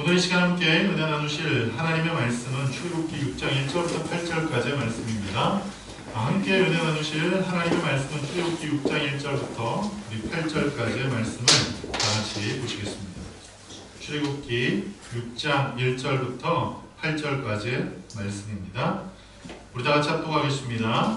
오늘 이 시간 함께 은혜 나누실 하나님의 말씀은 출애굽기 6장 1절부터 8절까지의 말씀입니다. 함께 은혜 나누실 하나님의 말씀은 출애굽기 6장 1절부터 8절까지의 말씀을 다 같이 보시겠습니다. 출애굽기 6장 1절부터 8절까지의 말씀입니다. 우리 다 같이 합독하겠습니다.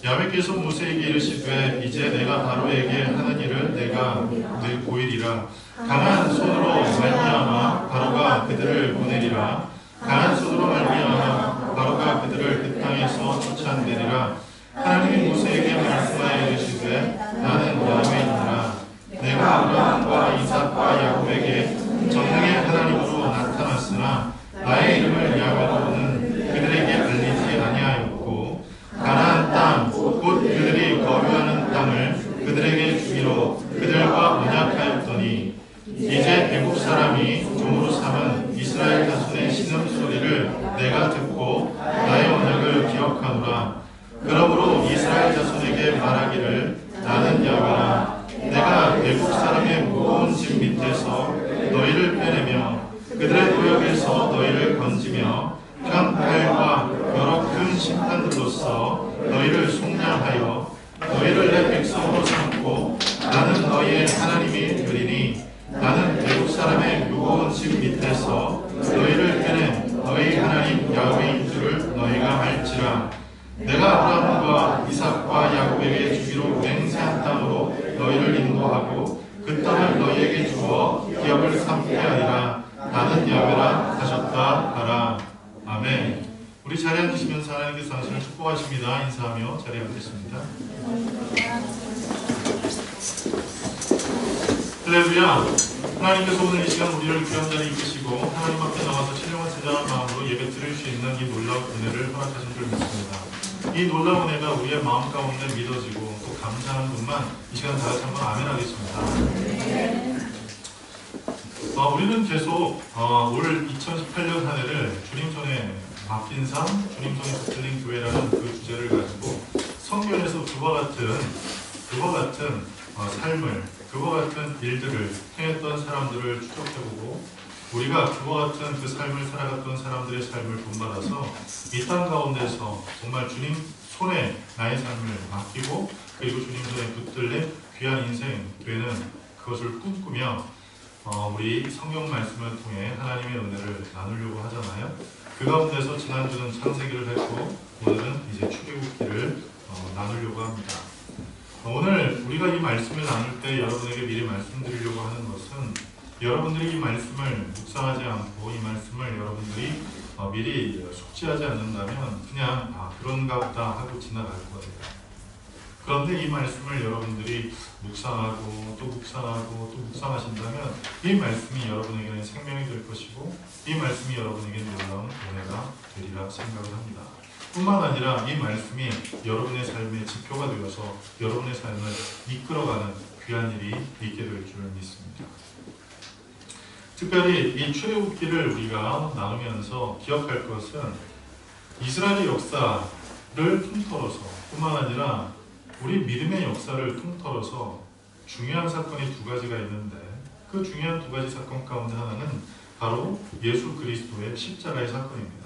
야훼께서 모세에게 이르시되 이제 내가 바로에게 하는 일을 내가 늘 보이리라. 강한 손으로 말미암아 바로가 그들을 보내리라. 강한 손으로 말미암아 바로가 그들을 그 땅에서 쫓아내리라. 하나님이 모세에게 말씀하여 이르시되 나는 야훼니라. 내가 아브라함과 이삭과 야곱에게 전능의 하나님으로 나타났으나 나의 이름을 야훼로는 그들에게 알리지 아니하였고 가나안 땅 곧 그들이 거류하는 땅을 그들에게 주기로 그들과 언약하였더니 이제 애국 사람이 종으로 삼은 이스라엘 자손의 신음소리를 내가 듣고 나의 언약을 기억하노라. 그러므로 이스라엘 자손에게 말하기를 나는 야훼라. 내가 애국 사람의 무거운 짐 밑에서 너희를 빼내며 그들의 도역에서 너희를 건지며 편팔과 여러 큰 심판들로서 너희를 속량하여 너희를 내 백성으로 삼고 나는 너희의 하나님이 되리니 나는 애국 사람의 무거운 짐 밑에서 너희를 빼낸 너희 하나님 야훼인 줄을 너희가 알지라. 내가 아브라함과 이삭과 야곱에게 주기로 맹세한 땅으로 너희를 인도하고 그 땅을 너희에게 주어 기업을 삼게 하리라. 나는 야훼라 하셨다 하라. 아멘. 우리 자리에 앉으시면서 하나님께서 당신을 축복하십니다. 인사하며 자리에 앉겠습니다. 할렐루야. 하나님께서 오늘 이 시간 우리를 귀한 자리에 이끄시고 하나님 앞에 나와서 신령한 제자한 마음으로 예배 드릴 수 있는 이 놀라운 은혜를 허락하신 줄 믿습니다. 이 놀라운 은혜가 우리의 마음 가운데 믿어지고 또 감사하는 분만 이 시간 다 같이 한번 아멘 하겠습니다. 우리는 계속 올 2018년 한 해를 주님 손에 맡긴 삶, 주님 손에 붙들린 교회라는 그 주제를 가지고 성경에서 그와 같은 삶을, 그와 같은 일들을 행했던 사람들을 추적해보고 우리가 그와 같은 그 삶을 살아갔던 사람들의 삶을 본받아서 이 땅 가운데서 정말 주님 손에 나의 삶을 맡기고 그리고 주님 손에 붙들린 귀한 인생 되는 그것을 꿈꾸며 우리 성경 말씀을 통해 하나님의 은혜를 나누려고 하잖아요. 그 가운데서 지난주는 창세기를 했고 오늘은 이제 출애굽기를 나누려고 합니다. 오늘 우리가 이 말씀을 나눌 때 여러분에게 미리 말씀드리려고 하는 것은 여러분들이 이 말씀을 묵상하지 않고 이 말씀을 여러분들이 미리 숙지하지 않는다면 그냥 그런가 보다 하고 지나갈 거예요. 그런데 이 말씀을 여러분들이 묵상하고 또 묵상하고 또 묵상하신다면 이 말씀이 여러분에게는 생명이 될 것이고 이 말씀이 여러분에게는 놀라운 은혜가 되리라 생각을 합니다. 뿐만 아니라 이 말씀이 여러분의 삶의 지표가 되어서 여러분의 삶을 이끌어가는 귀한 일이 있게 될 줄 믿습니다. 특별히 이 출애굽기를 우리가 나누면서 기억할 것은 이스라엘의 역사를 통틀어서 뿐만 아니라 우리 믿음의 역사를 통틀어서 중요한 사건이 두 가지가 있는데 그 중요한 두 가지 사건 가운데 하나는 바로 예수 그리스도의 십자가의 사건입니다.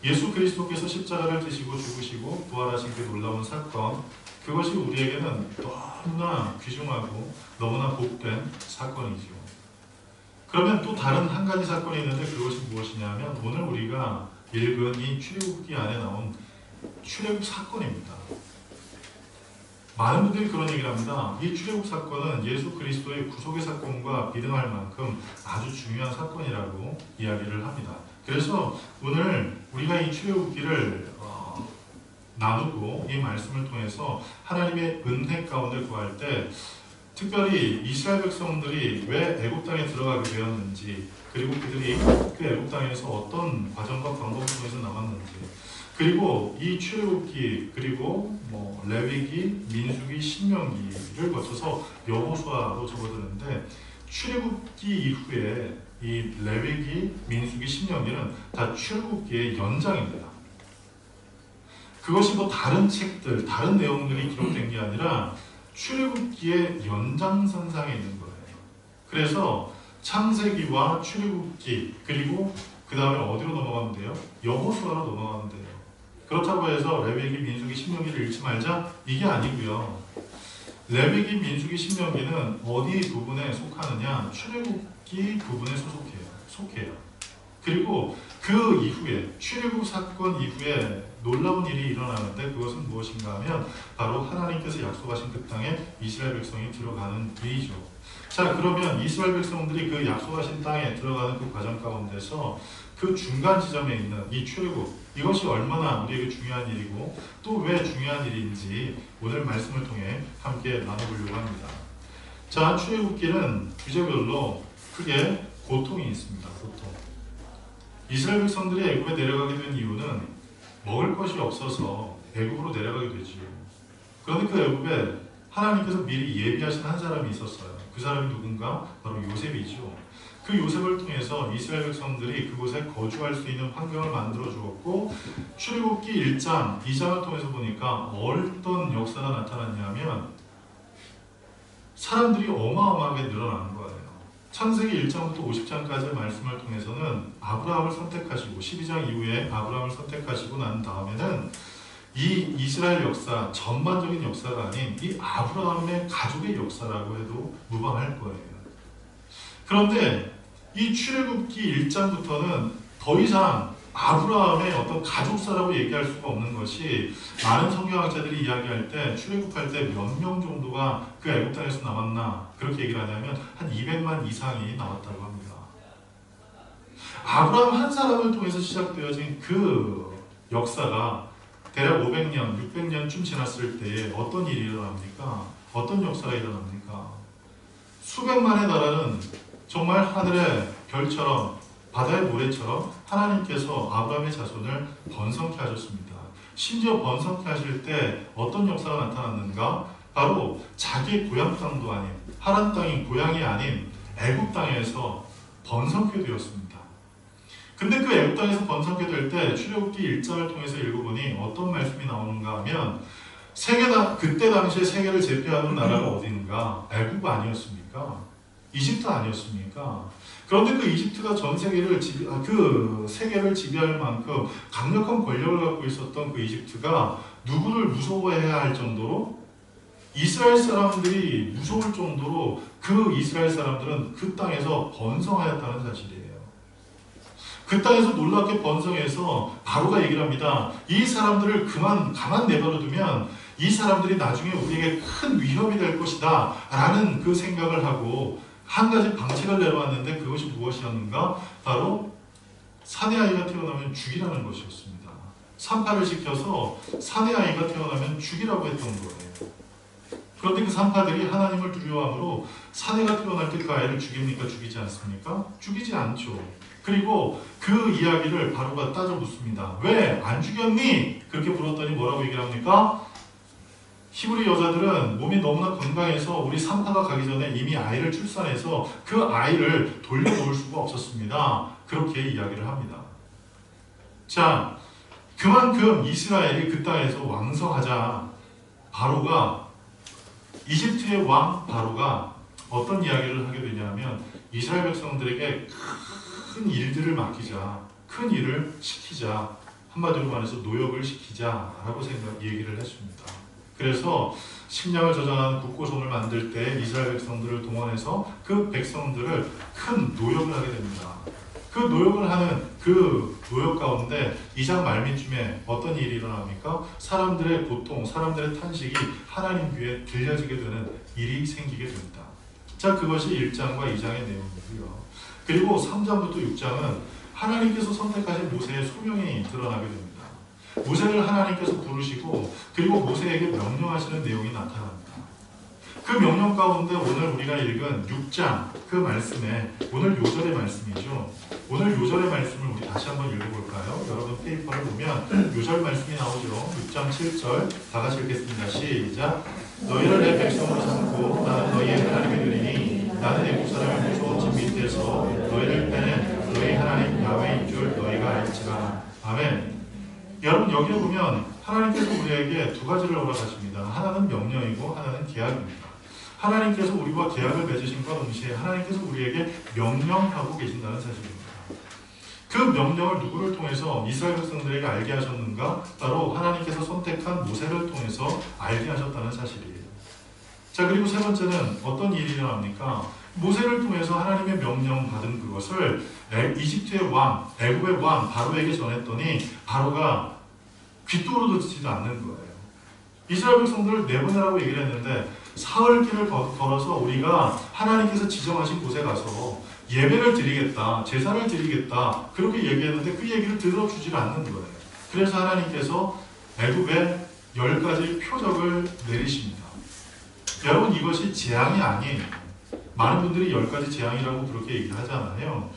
예수 그리스도께서 십자가를 지시고 죽으시고 부활하신 그 놀라운 사건, 그것이 우리에게는 너무나 귀중하고 너무나 복된 사건이죠. 그러면 또 다른 한 가지 사건이 있는데 그것이 무엇이냐면 오늘 우리가 읽은 이 출애굽기 안에 나온 출애굽 사건입니다. 많은 분들이 그런 얘기를 합니다. 이 출애굽 사건은 예수 그리스도의 구속의 사건과 비등할 만큼 아주 중요한 사건이라고 이야기를 합니다. 그래서 오늘 우리가 이 출애굽기를 나누고 이 말씀을 통해서 하나님의 은혜 가운데 구할 때 특별히 이스라엘 백성들이 왜 애굽 땅에 들어가게 되었는지 그리고 그들이 그 애굽 땅에서 어떤 과정과 방법을 통해서 나왔는지 그리고 이 출애굽기 그리고 레위기, 민수기, 신명기를 거쳐서 여호수아로 접어드는데 출애굽기 이후에 이 레위기, 민수기, 신명기는 다 출애굽기의 연장입니다. 그것이 다른 책들, 다른 내용들이 기록된 게 아니라 출애굽기의 연장선상에 있는 거예요. 그래서 창세기와 출애굽기 그리고 그 다음에 어디로 넘어가면 돼요? 여호수아로 넘어가면 돼요. 그렇다고 해서 레위기, 민수기, 신명기를 읽지 말자? 이게 아니고요. 레위기, 민수기, 신명기는 어디 부분에 속하느냐? 출애굽기 부분에 속해요. 그리고 그 이후에 출애굽 사건 이후에 놀라운 일이 일어나는데 그것은 무엇인가 하면 바로 하나님께서 약속하신 그 땅에 이스라엘 백성이 들어가는 일이죠. 자, 그러면 이스라엘 백성들이 그 약속하신 땅에 들어가는 그 과정 가운데서 그 중간 지점에 있는 이 출애굽, 이것이 얼마나 우리에게 중요한 일이고 또 왜 중요한 일인지 오늘 말씀을 통해 함께 나눠보려고 합니다. 자, 출애굽기는 주제별로 크게 고통이 있습니다. 고통. 이스라엘 백성들이 애굽에 내려가게 된 이유는 먹을 것이 없어서 애굽으로 내려가게 되지요. 그런데 그 애굽에 하나님께서 미리 예비하신 한 사람이 있었어요. 그 사람이 누군가? 바로 요셉이죠. 그 요셉을 통해서 이스라엘 백성들이 그곳에 거주할 수 있는 환경을 만들어 주었고, 출애굽기 1장, 2장을 통해서 보니까 어떤 역사가 나타났냐면 사람들이 어마어마하게 늘어나는 거예요. 창세기 1장부터 50장까지의 말씀을 통해서는 아브라함을 선택하시고 12장 이후에 아브라함을 선택하시고 난 다음에는 이 이스라엘 역사, 전반적인 역사가 아닌 이 아브라함의 가족의 역사라고 해도 무방할 거예요. 그런데 이 출애굽기 1장부터는 더 이상 아브라함의 어떤 가족사라고 얘기할 수가 없는 것이, 많은 성경학자들이 이야기할 때 출애굽할 때 몇 명 정도가 그 애굽 땅에서 남았나 그렇게 얘기를 하냐면 한 200만 이상이 나왔다고 합니다. 아브라함 한 사람을 통해서 시작되어진 그 역사가 대략 500년, 600년쯤 지났을 때에 어떤 일이 일어납니까? 어떤 역사가 일어납니까? 수백만에 달하는 정말 하늘의 별처럼 바다의 모래처럼 하나님께서 아브라함의 자손을 번성케 하셨습니다. 심지어 번성케 하실 때 어떤 역사가 나타났는가? 바로 자기의 고향 땅도 아닌, 하란 땅이 고향이 아닌 애굽 땅에서 번성케 되었습니다. 근데 그 애굽 땅에서 번성케 될 때 출애굽기 1장을 통해서 읽어보니 어떤 말씀이 나오는가 하면, 그때 당시에 세계를 제패하는 나라가 어딘가? 애굽 아니었습니까? 이집트 아니었습니까? 그런데 그 이집트가 전 세계를 세계를 지배할 만큼 강력한 권력을 갖고 있었던 그 이집트가 누구를 무서워해야 할 정도로, 이스라엘 사람들이 무서울 정도로 그 이스라엘 사람들은 그 땅에서 번성하였다는 사실이에요. 그 땅에서 놀랍게 번성해서 바로가 얘기를 합니다. 이 사람들을 가만 내버려두면 이 사람들이 나중에 우리에게 큰 위협이 될 것이다 라는 그 생각을 하고 한 가지 방책을 내려왔는데, 그것이 무엇이었는가? 바로 사내 아이가 태어나면 죽이라는 것이었습니다. 산파를 시켜서 사내 아이가 태어나면 죽이라고 했던 거예요. 그런데 그 산파들이 하나님을 두려워함으로 사내가 태어날 때 그 아이를 죽입니까? 죽이지 않습니까? 죽이지 않죠. 그리고 그 이야기를 바로가 따져 묻습니다. 왜 안 죽였니? 그렇게 물었더니 뭐라고 얘기를 합니까? 히브리 여자들은 몸이 너무나 건강해서 우리 산파가 가기 전에 이미 아이를 출산해서 그 아이를 돌려놓을 수가 없었습니다. 그렇게 이야기를 합니다. 자, 그만큼 이스라엘이 그 땅에서 왕성하자 바로가, 이집트의 왕 바로가 어떤 이야기를 하게 되냐면, 이스라엘 백성들에게 큰 일들을 맡기자, 큰 일을 시키자, 한마디로 말해서 노역을 시키자라고 얘기를 했습니다. 그래서 식량을 저장하는 국고성을 만들 때 이스라엘 백성들을 동원해서 그 백성들을 큰 노역을 하게 됩니다. 그 노역을 하는 그 노역 가운데 2장 말미쯤에 어떤 일이 일어납니까? 사람들의 고통, 사람들의 탄식이 하나님 귀에 들려지게 되는 일이 생기게 됩니다. 자, 그것이 1장과 2장의 내용이고요. 그리고 3장부터 6장은 하나님께서 선택하신 모세의 소명이 드러나게 됩니다. 모세를 하나님께서 부르시고 그리고 모세에게 명령하시는 내용이 나타납니다. 그 명령 가운데 오늘 우리가 읽은 6장 그 말씀에 오늘 요절의 말씀이죠. 오늘 요절의 말씀을 우리 다시 한번 읽어볼까요? 여러분 페이퍼를 보면 요절 말씀이 나오죠. 6장 7절 다 같이 읽겠습니다. 시작. 너희를 내 백성으로 삼고 나는 너희의 하나님이 되리니 나는 애굽 사람의 무서운 진 밑에서 너희를 빼낸 너희 하나님 야훼인 줄 너희가 알지라. 아멘. 여러분 여기에 보면 하나님께서 우리에게 두 가지를 허락하십니다. 하나는 명령이고 하나는 계약입니다. 하나님께서 우리와 계약을 맺으신과 동시에 하나님께서 우리에게 명령하고 계신다는 사실입니다. 그 명령을 누구를 통해서 이스라엘 백성들에게 알게 하셨는가? 바로 하나님께서 선택한 모세를 통해서 알게 하셨다는 사실이에요. 자, 그리고 세 번째는 어떤 일이 일어납니까? 모세를 통해서 하나님의 명령 받은 그것을 이집트의 왕, 애굽의 왕 바로에게 전했더니 바로가 귓도로 듣지도 않는 거예요. 이스라엘 백성들을 내보내라고 얘기를 했는데 사흘 길을 걸어서 우리가 하나님께서 지정하신 곳에 가서 예배를 드리겠다, 제사를 드리겠다 그렇게 얘기했는데 그 얘기를 들어주질 않는 거예요. 그래서 하나님께서 애굽에 10가지 표적을 내리십니다. 여러분, 이것이 재앙이 아니에요. 많은 분들이 10가지 재앙이라고 그렇게 얘기를 하잖아요.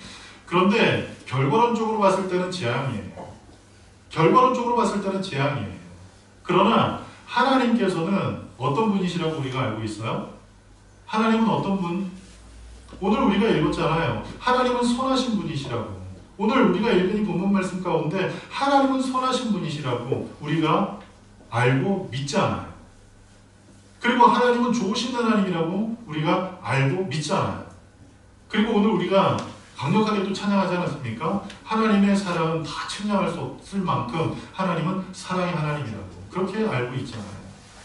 그런데 결과론적으로 봤을 때는 재앙이에요. 결과론적으로 봤을 때는 재앙이에요. 그러나 하나님께서는 어떤 분이시라고 우리가 알고 있어요? 하나님은 어떤 분? 오늘 우리가 읽었잖아요. 하나님은 선하신 분이시라고. 오늘 우리가 읽은 이 본문 말씀 가운데 하나님은 선하신 분이시라고 우리가 알고 믿잖아요. 그리고 하나님은 좋으신 하나님이라고 우리가 알고 믿잖아요. 그리고 오늘 우리가 강력하게 또 찬양하지 않았습니까? 하나님의 사랑은 다 측량할 수 없을 만큼 하나님은 사랑의 하나님이라고 그렇게 알고 있잖아요.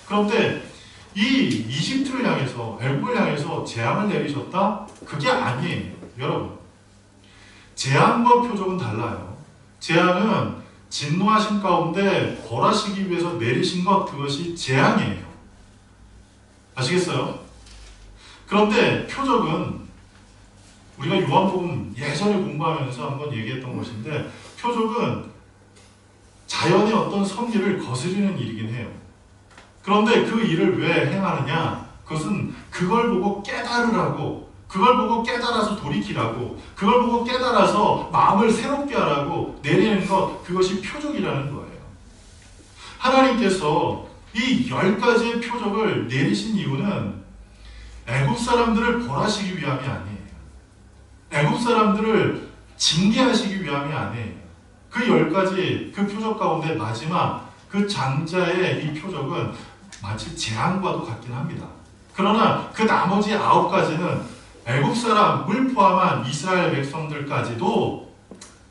그런데 이 이집트를 향해서, 애굽을 향해서 재앙을 내리셨다? 그게 아니에요. 여러분, 재앙과 표적은 달라요. 재앙은 진노하신 가운데 벌하시기 위해서 내리신 것, 그것이 재앙이에요. 아시겠어요? 그런데 표적은 우리가 요한복음 예전에 공부하면서 한번 얘기했던 것인데, 표적은 자연의 어떤 섭리를 거스르는 일이긴 해요. 그런데 그 일을 왜 행하느냐? 그것은 그걸 보고 깨달으라고, 그걸 보고 깨달아서 돌이키라고, 그걸 보고 깨달아서 마음을 새롭게 하라고 내리는 것, 그것이 표적이라는 거예요. 하나님께서 이 10가지의 표적을 내리신 이유는 애굽 사람들을 벌하시기 위함이 아니에요. 애굽 사람들을 징계하시기 위함이 아니에요. 그 10가지 그 표적 가운데 마지막 그 장자의 이 표적은 마치 재앙과도 같긴 합니다. 그러나 그 나머지 9가지는 애굽 사람을 포함한 이스라엘 백성들까지도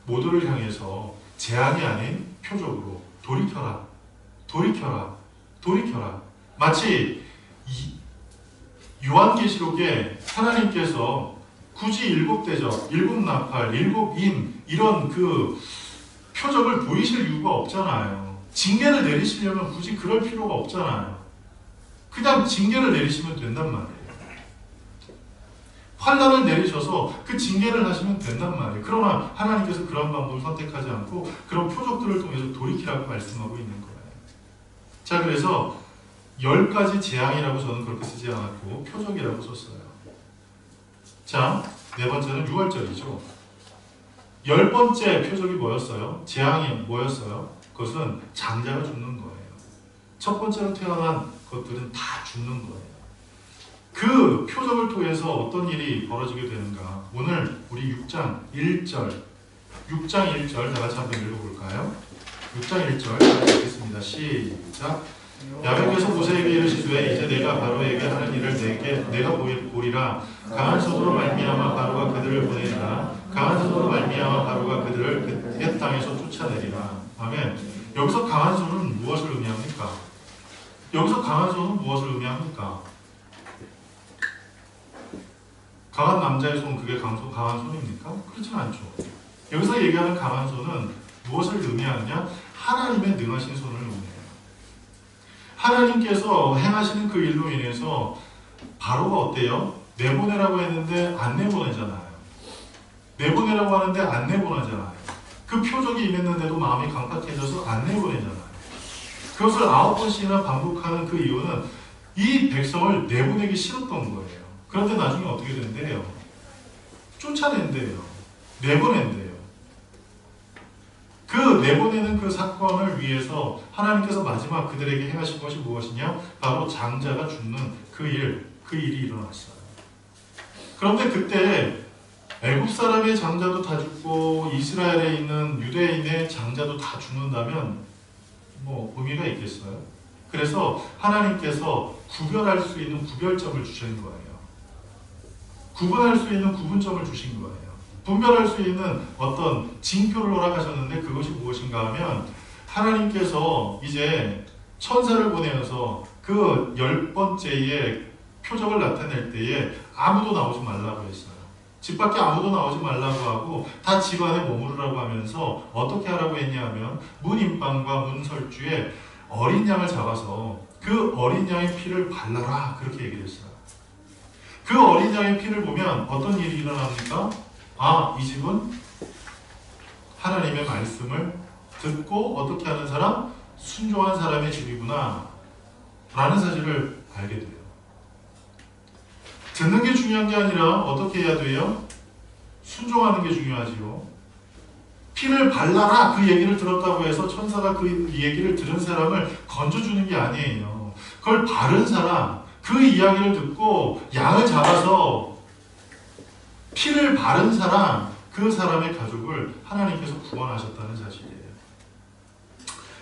모두를 향해서 재앙이 아닌 표적으로 돌이켜라, 돌이켜라, 돌이켜라. 마치 요한계시록에 하나님께서 굳이 7대접, 7나팔, 7임 이런 그 표적을 보이실 이유가 없잖아요. 징계를 내리시려면 굳이 그럴 필요가 없잖아요. 그냥 징계를 내리시면 된단 말이에요. 환난을 내리셔서 그 징계를 하시면 된단 말이에요. 그러나 하나님께서 그런 방법을 선택하지 않고 그런 표적들을 통해서 돌이키라고 말씀하고 있는 거예요. 자, 그래서 10가지 재앙이라고 저는 그렇게 쓰지 않았고 표적이라고 썼어요. 자, 네 번째는 6월절이죠. 10번째 표적이 뭐였어요? 재앙이 뭐였어요? 그것은 장자가 죽는 거예요. 첫 번째로 태어난 것들은 다 죽는 거예요. 그 표적을 통해서 어떤 일이 벌어지게 되는가? 오늘 우리 6장 1절 다 같이 한번 읽어볼까요? 6장 1절 읽겠습니다. 시작. 야훼께서 모세에게 이르시되 이제 내가 바로에게 하는 일을 내가 보리라. 강한 손으로 말미암아 바로가 그들을 보내리라. 강한 손으로 말미암아 바로가 그들을 그 땅에서 쫓아내리라. 아멘. 여기서 강한 손은 무엇을 의미합니까? 여기서 강한 손은 무엇을 의미합니까? 강한 남자의 손, 그게 강한 손입니까? 그렇지 않죠. 여기서 얘기하는 강한 손은 무엇을 의미하느냐? 하나님의 능하신 손을 의미해요. 하나님께서 행하시는 그 일로 인해서 바로가 어때요? 내보내라고 했는데 안 내보내잖아요. 내보내라고 하는데 안 내보내잖아요. 그 표적이 임했는데도 마음이 강팍해져서 안 내보내잖아요. 그것을 9번씩이나 반복하는 그 이유는 이 백성을 내보내기 싫었던 거예요. 그런데 나중에 어떻게 된대요? 쫓아낸대요. 내보낸대요. 그 내보내는 그 사건을 위해서 하나님께서 마지막 그들에게 행하신 것이 무엇이냐? 바로 장자가 죽는 그 일이 일어났어요. 그런데 그때 애굽 사람의 장자도 다 죽고 이스라엘에 있는 유대인의 장자도 다 죽는다면 뭐 의미가 있겠어요? 그래서 하나님께서 구별할 수 있는 구별점을 주신 거예요. 구분할 수 있는 구분점을 주신 거예요. 분별할 수 있는 어떤 징표를 허락하셨는데 그것이 무엇인가 하면 하나님께서 이제 천사를 보내어서 그 10번째의 표적을 나타낼 때에 아무도 나오지 말라고 했어요. 집 밖에 아무도 나오지 말라고 하고 다 집 안에 머무르라고 하면서 어떻게 하라고 했냐 하면 문인방과 문설주에 어린 양을 잡아서 그 어린 양의 피를 발라라 그렇게 얘기를 했어요. 그 어린 양의 피를 보면 어떤 일이 일어납니까? 아, 이 집은 하나님의 말씀을 듣고 어떻게 하는 사람? 순종한 사람의 집이구나 라는 사실을 알게 돼요. 듣는 게 중요한 게 아니라 어떻게 해야 돼요? 순종하는 게 중요하지요. 피를 발라라 그 얘기를 들었다고 해서 천사가 그 얘기를 들은 사람을 건져주는 게 아니에요. 그걸 바른 사람, 그 이야기를 듣고 양을 잡아서 피를 바른 사람, 그 사람의 가족을 하나님께서 구원하셨다는 사실이에요.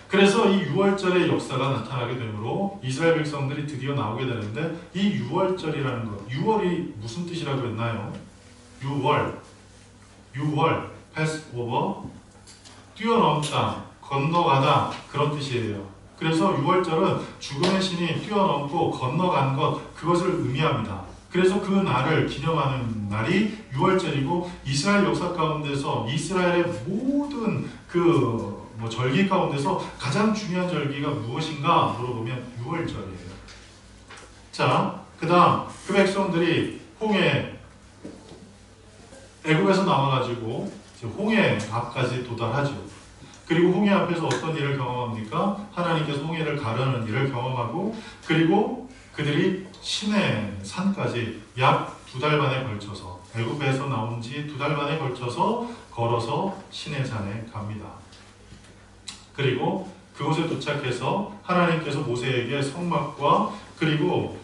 그래서 이 6월절의 역사가 나타나게 되므로 이스라엘 백성들이 드디어 나오게 되는데 이 6월절이라는 것, 6월이 무슨 뜻이라고 했나요? 6월, 패스오버, 뛰어넘다, 건너가다 그런 뜻이에요. 그래서 6월절은 죽음의 신이 뛰어넘고 건너간 것, 그것을 의미합니다. 그래서 그 날을 기념하는 날이 6월절이고 이스라엘 역사 가운데서 이스라엘의 모든 절기 가운데서 가장 중요한 절기가 무엇인가 물어보면 6월절이에요. 자, 그 다음 그 백성들이 애굽에서 나와가지고 홍해 앞까지 도달하죠. 그리고 홍해 앞에서 어떤 일을 경험합니까? 하나님께서 홍해를 가르는 일을 경험하고 그리고 그들이 시내 산까지 약 2달 반에 걸쳐서 애굽에서 나온 지 2달 반에 걸쳐서 걸어서 시내산에 갑니다. 그리고 그곳에 도착해서 하나님께서 모세에게 성막과 그리고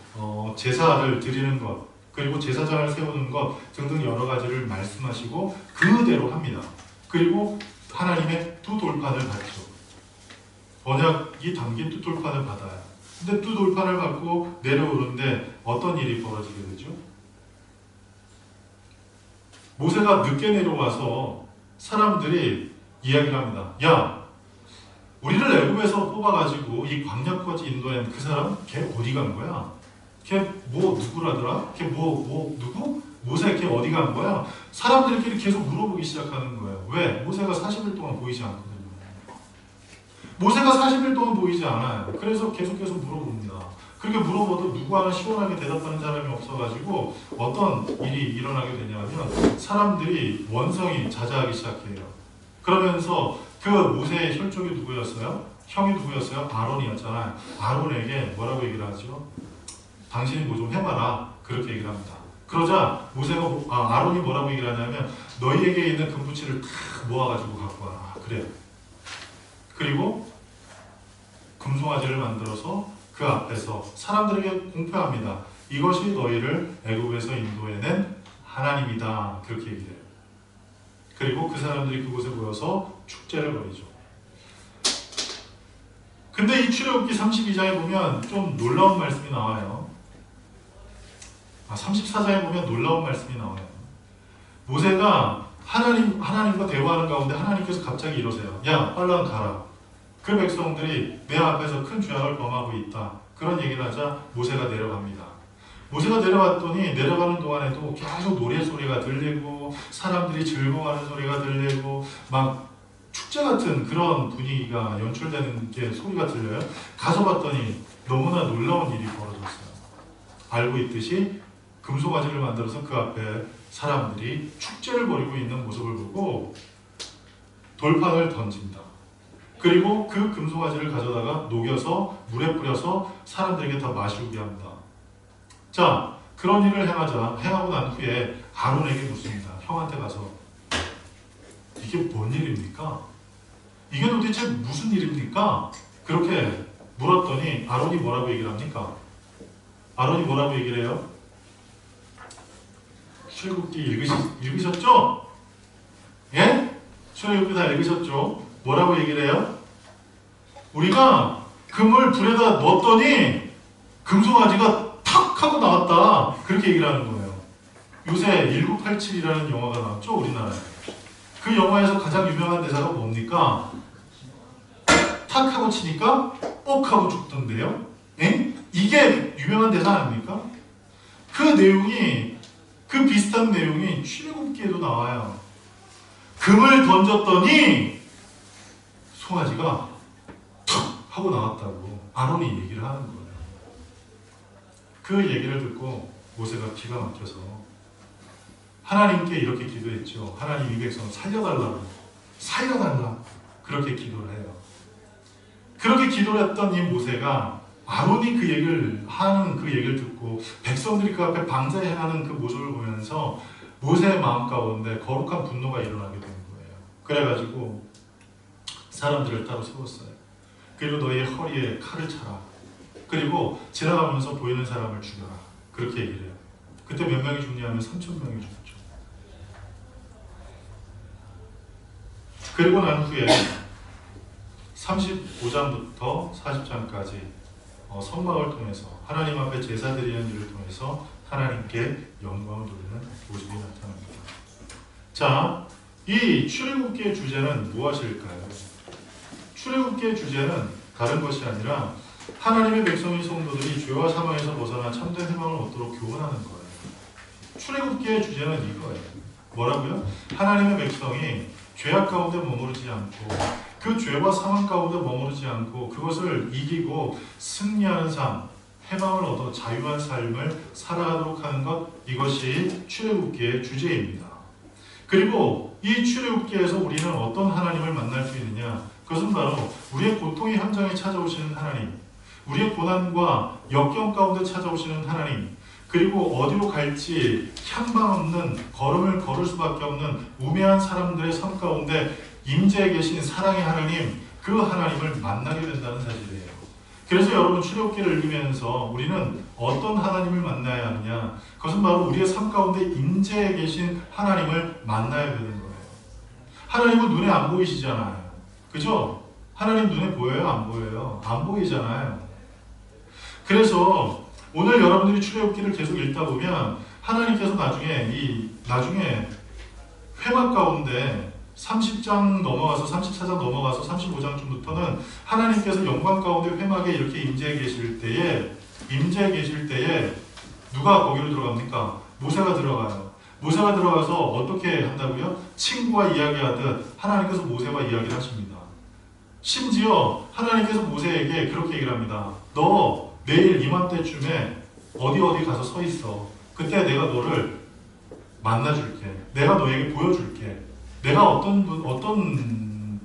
제사를 드리는 것 그리고 제사장을 세우는 것 등등 여러 가지를 말씀하시고 그대로 합니다. 그리고 하나님의 두 돌판을 받죠. 언약이 담긴 두 돌판을 받아요. 근데 두 돌판을 받고 내려오는데 어떤 일이 벌어지게 되죠? 모세가 늦게 내려와서 사람들이 이야기를 합니다. 야! 우리를 애굽에서 뽑아가지고 이 광야까지 인도한 그 사람 걔 어디 간 거야? 걔 누구라더라? 걔 누구? 모세 걔 어디 간 거야? 사람들끼리 계속 물어보기 시작하는 거예요. 왜? 모세가 40일 동안 보이지 않거든요. 모세가 40일 동안 보이지 않아요. 그래서 계속해서 물어봅니다. 그렇게 물어봐도 누구 하나 시원하게 대답하는 사람이 없어가지고 어떤 일이 일어나게 되냐면 사람들이 원성이 자자하기 시작해요. 그러면서 그 모세의 혈족이 누구였어요? 형이 누구였어요? 아론이었잖아요. 아론에게 뭐라고 얘기를 하죠? 당신이 뭐 좀 해봐라. 그렇게 얘기를 합니다. 그러자 아론이 뭐라고 얘기를 하냐면 너희에게 있는 금붙이를 다 모아가지고 갖고 와라. 그래요. 그리고 금송아지를 만들어서 그 앞에서 사람들에게 공표합니다. 이것이 너희를 애굽에서 인도해낸 하나님이다. 그렇게 얘기해요. 그리고 그 사람들이 그곳에 모여서 축제를 벌이죠. 근데 이 출애굽기 32장에 보면 좀 놀라운 말씀이 나와요. 34장에 보면 놀라운 말씀이 나와요. 모세가 하나님과 대화하는 가운데 하나님께서 갑자기 이러세요. 야, 빨랑 가라. 그 백성들이 내 앞에서 큰 죄악을 범하고 있다. 그런 얘기를 하자 모세가 내려갑니다. 모세가 내려갔더니 내려가는 동안에도 계속 노래 소리가 들리고 사람들이 즐거워하는 소리가 들리고 막 축제 같은 그런 분위기가 연출되는 게 소리가 들려요. 가서 봤더니 너무나 놀라운 일이 벌어졌어요. 알고 있듯이 금송아지를 만들어서 그 앞에 사람들이 축제를 벌이고 있는 모습을 보고 돌판을 던집니다. 그리고 그 금송아지를 가져다가 녹여서 물에 뿌려서 사람들에게 다 마시게 합니다. 자, 그런 일을 행하고 난 후에 아론에게 묻습니다. 형한테 가서 이게 뭔 일입니까? 이게 도대체 무슨 일입니까? 그렇게 물었더니 아론이 뭐라고 얘기를 합니까? 아론이 뭐라고 얘기를 해요? 출애굽기 읽으셨죠? 예? 출애굽기 다 읽으셨죠? 뭐라고 얘기를 해요? 우리가 금을 불에다 넣었더니 금송아지가 탁 하고 나왔다. 그렇게 얘기를 하는 거예요. 요새 1987이라는 영화가 나왔죠, 우리나라에. 그 영화에서 가장 유명한 대사가 뭡니까? 탁 하고 치니까 뻑 하고 죽던데요. 에? 이게 유명한 대사 아닙니까? 그 내용이, 그 비슷한 내용이 출애굽기에도 나와요. 금을 던졌더니 송아지가 툭 하고 나왔다고 아론이 얘기를 하는 거예요. 그 얘기를 듣고 모세가 기가 막혀서 하나님께 이렇게 기도했죠. 하나님, 이 백성 살려달라고, 살려달라, 그렇게 기도를 해요. 그렇게 기도를 했던 이 모세가 아론이 그 얘기를 하는 그 얘기를 듣고 백성들이 그 앞에 방자해 행하는 그 모습을 보면서 모세의 마음 가운데 거룩한 분노가 일어나게 된 거예요. 그래가지고 사람들을 따로 세웠어요. 그리고 너의 허리에 칼을 차라. 그리고 지나가면서 보이는 사람을 죽여라. 그렇게 얘기를 해요. 그때 몇 명이 죽냐면 3,000명이 죽었죠. 그리고 난 후에 35장부터 40장까지 성막을 통해서 하나님 앞에 제사 드리는 일을 통해서 하나님께 영광을 돌리는 모습이 나타납니다. 자, 이 출애굽기의 주제는 무엇일까요? 출애굽기의 주제는 다른 것이 아니라 하나님의 백성인 성도들이 죄와 사망에서 벗어나 참된 희망을 얻도록 교훈하는 거예요. 출애굽기의 주제는 이거예요. 뭐라고요? 하나님의 백성이 죄악 가운데 머무르지 않고 그 죄와 사망 가운데 머무르지 않고 그것을 이기고 승리하는 삶, 해방을 얻어 자유한 삶을 살아가도록 하는 것, 이것이 출애굽기의 주제입니다. 그리고 이 출애굽기에서 우리는 어떤 하나님을 만날 수 있느냐? 그것은 바로 우리의 고통의 현장에 찾아오시는 하나님, 우리의 고난과 역경 가운데 찾아오시는 하나님, 그리고 어디로 갈지 향방 없는, 걸음을 걸을 수밖에 없는 우매한 사람들의 삶 가운데 임재해 계신 사랑의 하나님, 그 하나님을 만나게 된다는 사실이에요. 그래서 여러분, 출애굽기를 읽으면서 우리는 어떤 하나님을 만나야 하느냐? 그것은 바로 우리의 삶 가운데 임재해 계신 하나님을 만나야 되는 거예요. 하나님은 눈에 안 보이시잖아요. 그죠? 하나님 눈에 보여요? 안 보여요? 안 보이잖아요. 그래서 오늘 여러분들이 출애굽기를 계속 읽다 보면 하나님께서 나중에 회막 가운데 30장 넘어가서 34장 넘어가서 35장쯤부터는 하나님께서 영광 가운데 회막에 이렇게 임재해 계실 때에 누가 거기로 들어갑니까? 모세가 들어가요. 모세가 들어가서 어떻게 한다고요? 친구와 이야기하듯 하나님께서 모세와 이야기를 하십니다. 심지어 하나님께서 모세에게 그렇게 얘기를 합니다. 너 내일 이맘때쯤에 어디 가서 서 있어. 그때 내가 너를 만나줄게. 내가 너에게 보여줄게. 내가 어떤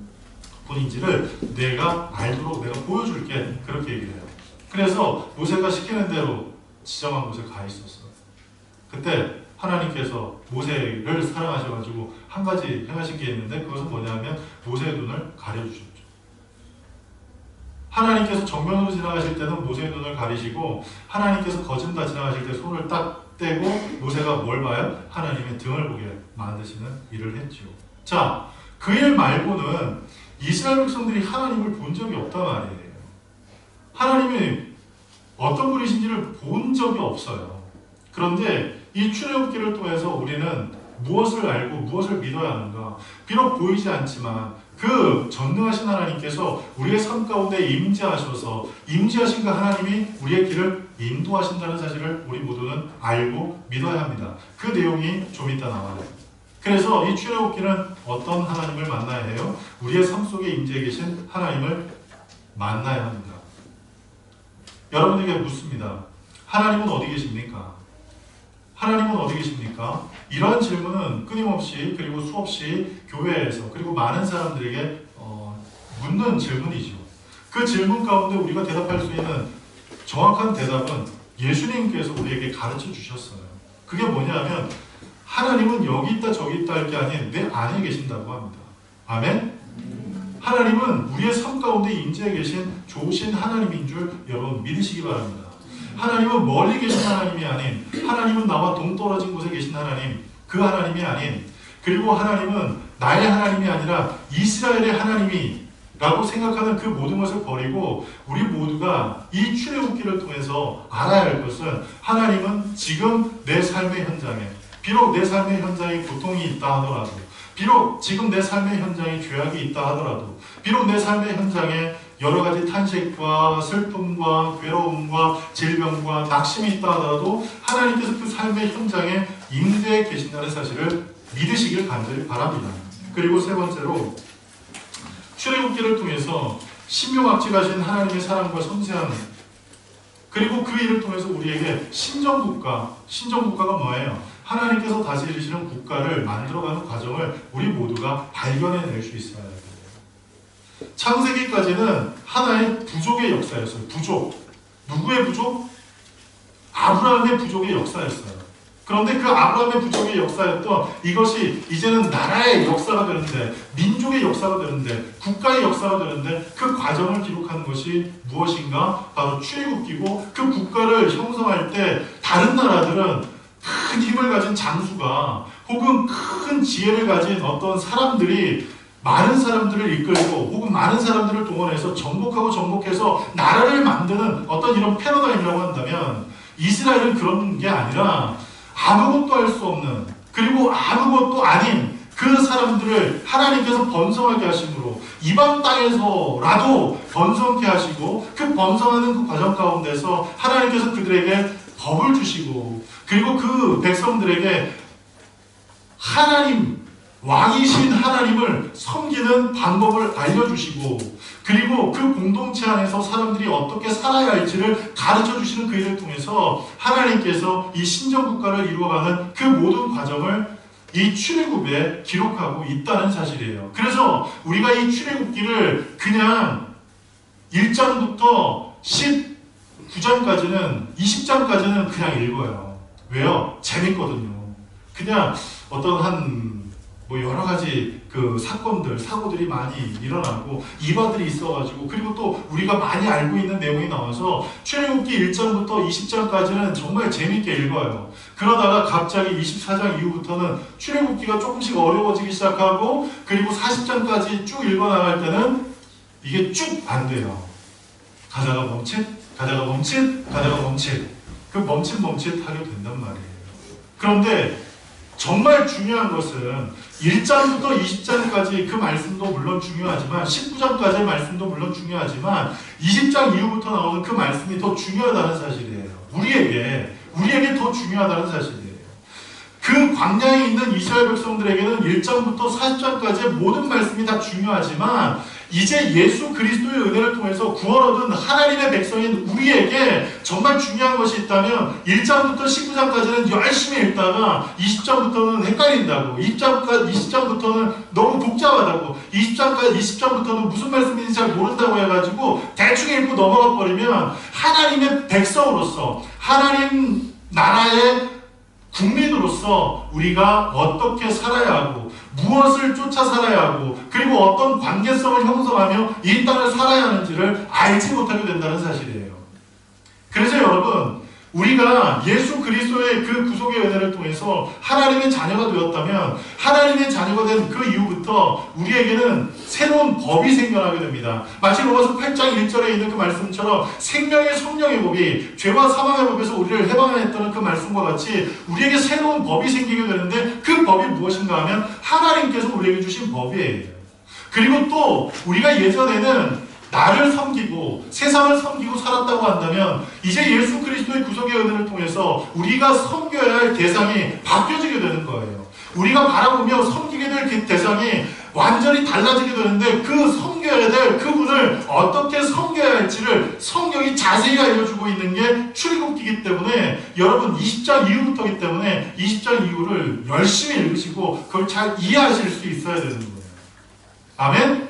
분인지를 내가 알도록 내가 보여줄게. 그렇게 얘기를 해요. 그래서 모세가 시키는 대로 지정한 곳에 가 있었어요. 그때 하나님께서 모세를 사랑하셔가지고 한 가지 행하신 게 있는데, 그것은 뭐냐면 모세의 눈을 가려주셨죠. 하나님께서 정면으로 지나가실 때는 모세의 눈을 가리시고, 하나님께서 거진다 지나가실 때 손을 딱 떼고 모세가 뭘 봐요? 하나님의 등을 보게 만드시는 일을 했죠. 자, 그 일 말고는 이스라엘 백성들이 하나님을 본 적이 없단 말이에요. 하나님이 어떤 분이신지를 본 적이 없어요. 그런데 이 출애굽기를 통해서 우리는 무엇을 알고 무엇을 믿어야 하는가? 비록 보이지 않지만 그 전능하신 하나님께서 우리의 삶 가운데 임재하신 그 하나님이 우리의 길을 인도하신다는 사실을 우리 모두는 알고 믿어야 합니다. 그 내용이 좀 이따 나와요. 그래서 이 출애굽기는 어떤 하나님을 만나야 해요? 우리의 삶 속에 임재해 계신 하나님을 만나야 합니다. 여러분에게 묻습니다. 하나님은 어디 계십니까? 하나님은 어디 계십니까? 이러한 질문은 끊임없이 그리고 수없이 교회에서 그리고 많은 사람들에게 묻는 질문이죠. 그 질문 가운데 우리가 대답할 수 있는 정확한 대답은 예수님께서 우리에게 가르쳐 주셨어요. 그게 뭐냐면 하나님은 여기 있다 저기 있다 할 게 아닌 내 안에 계신다고 합니다. 아멘? 하나님은 우리의 삶 가운데 임재해 계신 좋으신 하나님인 줄 여러분 믿으시기 바랍니다. 하나님은 멀리 계신 하나님이 아닌, 하나님은 나와 동떨어진 곳에 계신 하나님, 그 하나님이 아닌, 그리고 하나님은 나의 하나님이 아니라 이스라엘의 하나님이 라고 생각하는 그 모든 것을 버리고 우리 모두가 이 출애굽기를 통해서 알아야 할 것은 하나님은 지금 내 삶의 현장에, 비록 내 삶의 현장에 고통이 있다 하더라도, 비록 지금 내 삶의 현장에 죄악이 있다 하더라도, 비록 내 삶의 현장에 여러 가지 탄식과 슬픔과 괴로움과 질병과 낙심이 있다 하더라도 하나님께서 그 삶의 현장에 임재해 계신다는 사실을 믿으시길 간절히 바랍니다. 그리고 세 번째로 출애굽기를 통해서 신묘막측하신 하나님의 사랑과 섬세함, 그리고 그 일을 통해서 우리에게 신정국가가 뭐예요? 하나님께서 다스리시는 국가를 만들어가는 과정을 우리 모두가 발견해낼 수 있어야 돼요. 창세기까지는 하나의 부족의 역사였어요. 부족. 누구의 부족? 아브라함의 부족의 역사였어요. 그런데 그 아브라함의 부족의 역사였던 이것이 이제는 나라의 역사가 되는데, 민족의 역사가 되는데, 국가의 역사가 되는데 그 과정을 기록하는 것이 무엇인가? 바로 출애굽기고, 그 국가를 형성할 때 다른 나라들은 큰 힘을 가진 장수가 혹은 큰 지혜를 가진 어떤 사람들이 많은 사람들을 이끌고 혹은 많은 사람들을 동원해서 정복해서 나라를 만드는 어떤 이런 패러다임이라고 한다면, 이스라엘은 그런 게 아니라 아무것도 할 수 없는, 그리고 아무것도 아닌 그 사람들을 하나님께서 번성하게 하심으로 이방 땅에서라도 번성케 하시고, 그 번성하는 그 과정 가운데서 하나님께서 그들에게 법을 주시고, 그리고 그 백성들에게 하나님, 왕이신 하나님을 섬기는 방법을 알려주시고, 그리고 그 공동체 안에서 사람들이 어떻게 살아야 할지를 가르쳐주시는 그 일을 통해서 하나님께서 이 신정국가를 이루어가는 그 모든 과정을 이 출애굽에 기록하고 있다는 사실이에요. 그래서 우리가 이 출애굽기를 그냥 1장부터 19장까지는, 20장까지는 그냥 읽어요. 왜요? 재밌거든요. 그냥 어떤 여러 가지 그 사고들이 많이 일어나고 이바들이 있어가지고, 그리고 또 우리가 많이 알고 있는 내용이 나와서 출애굽기 1장부터 20장까지는 정말 재밌게 읽어요. 그러다가 갑자기 24장 이후부터는 출애굽기가 조금씩 어려워지기 시작하고, 그리고 40장까지 쭉 읽어나갈 때는 이게 쭉 안 돼요. 가다가 멈칫, 그 멈칫하게 된단 말이에요. 그런데 정말 중요한 것은 1장부터 20장까지 그 말씀도 물론 중요하지만, 19장까지의 말씀도 물론 중요하지만 20장 이후부터 나오는 그 말씀이 더 중요하다는 사실이에요. 우리에게 더 중요하다는 사실이에요. 그 광야에 있는 이스라엘 백성들에게는 1장부터 40장까지의 모든 말씀이 다 중요하지만, 이제 예수 그리스도의 은혜를 통해서 구원 얻은 하나님의 백성인 우리에게 정말 중요한 것이 있다면 1장부터 19장까지는 열심히 읽다가 20장부터는 헷갈린다고, 20장부터는 너무 복잡하다고, 20장부터는 무슨 말씀인지 잘 모른다고 해가지고 대충 읽고 넘어가 버리면 하나님의 백성으로서, 하나님 나라의 국민으로서 우리가 어떻게 살아야 하고, 무엇을 쫓아 살아야 하고, 그리고 어떤 관계성을 형성하며 이 땅을 살아야 하는지를 알지 못하게 된다는 사실이에요. 그래서 여러분, 우리가 예수 그리스도의 그 구속의 은혜를 통해서 하나님의 자녀가 되었다면, 하나님의 자녀가 된 그 이후부터 우리에게는 새로운 법이 생겨나게 됩니다. 마치 로마서 8장 1절에 있는 그 말씀처럼 생명의 성령의 법이 죄와 사망의 법에서 우리를 해방했다는 그 말씀과 같이 우리에게 새로운 법이 생기게 되는데, 그 법이 무엇인가 하면 하나님께서 우리에게 주신 법이에요. 그리고 또 우리가 예전에는 나를 섬기고 세상을 섬기고 살았다고 한다면, 이제 예수 그리스도의 구속의 은혜를 통해서 우리가 섬겨야 할 대상이 바뀌어지게 되는 거예요. 우리가 바라보며 섬기게 될 그 대상이 완전히 달라지게 되는데, 그 섬겨야 될 그분을 어떻게 섬겨야 할지를 성경이 자세히 알려주고 있는 게 출애굽기이기 때문에, 여러분 20장 이후부터이기 때문에 20장 이후를 열심히 읽으시고 그걸 잘 이해하실 수 있어야 되는 거예요. 아멘?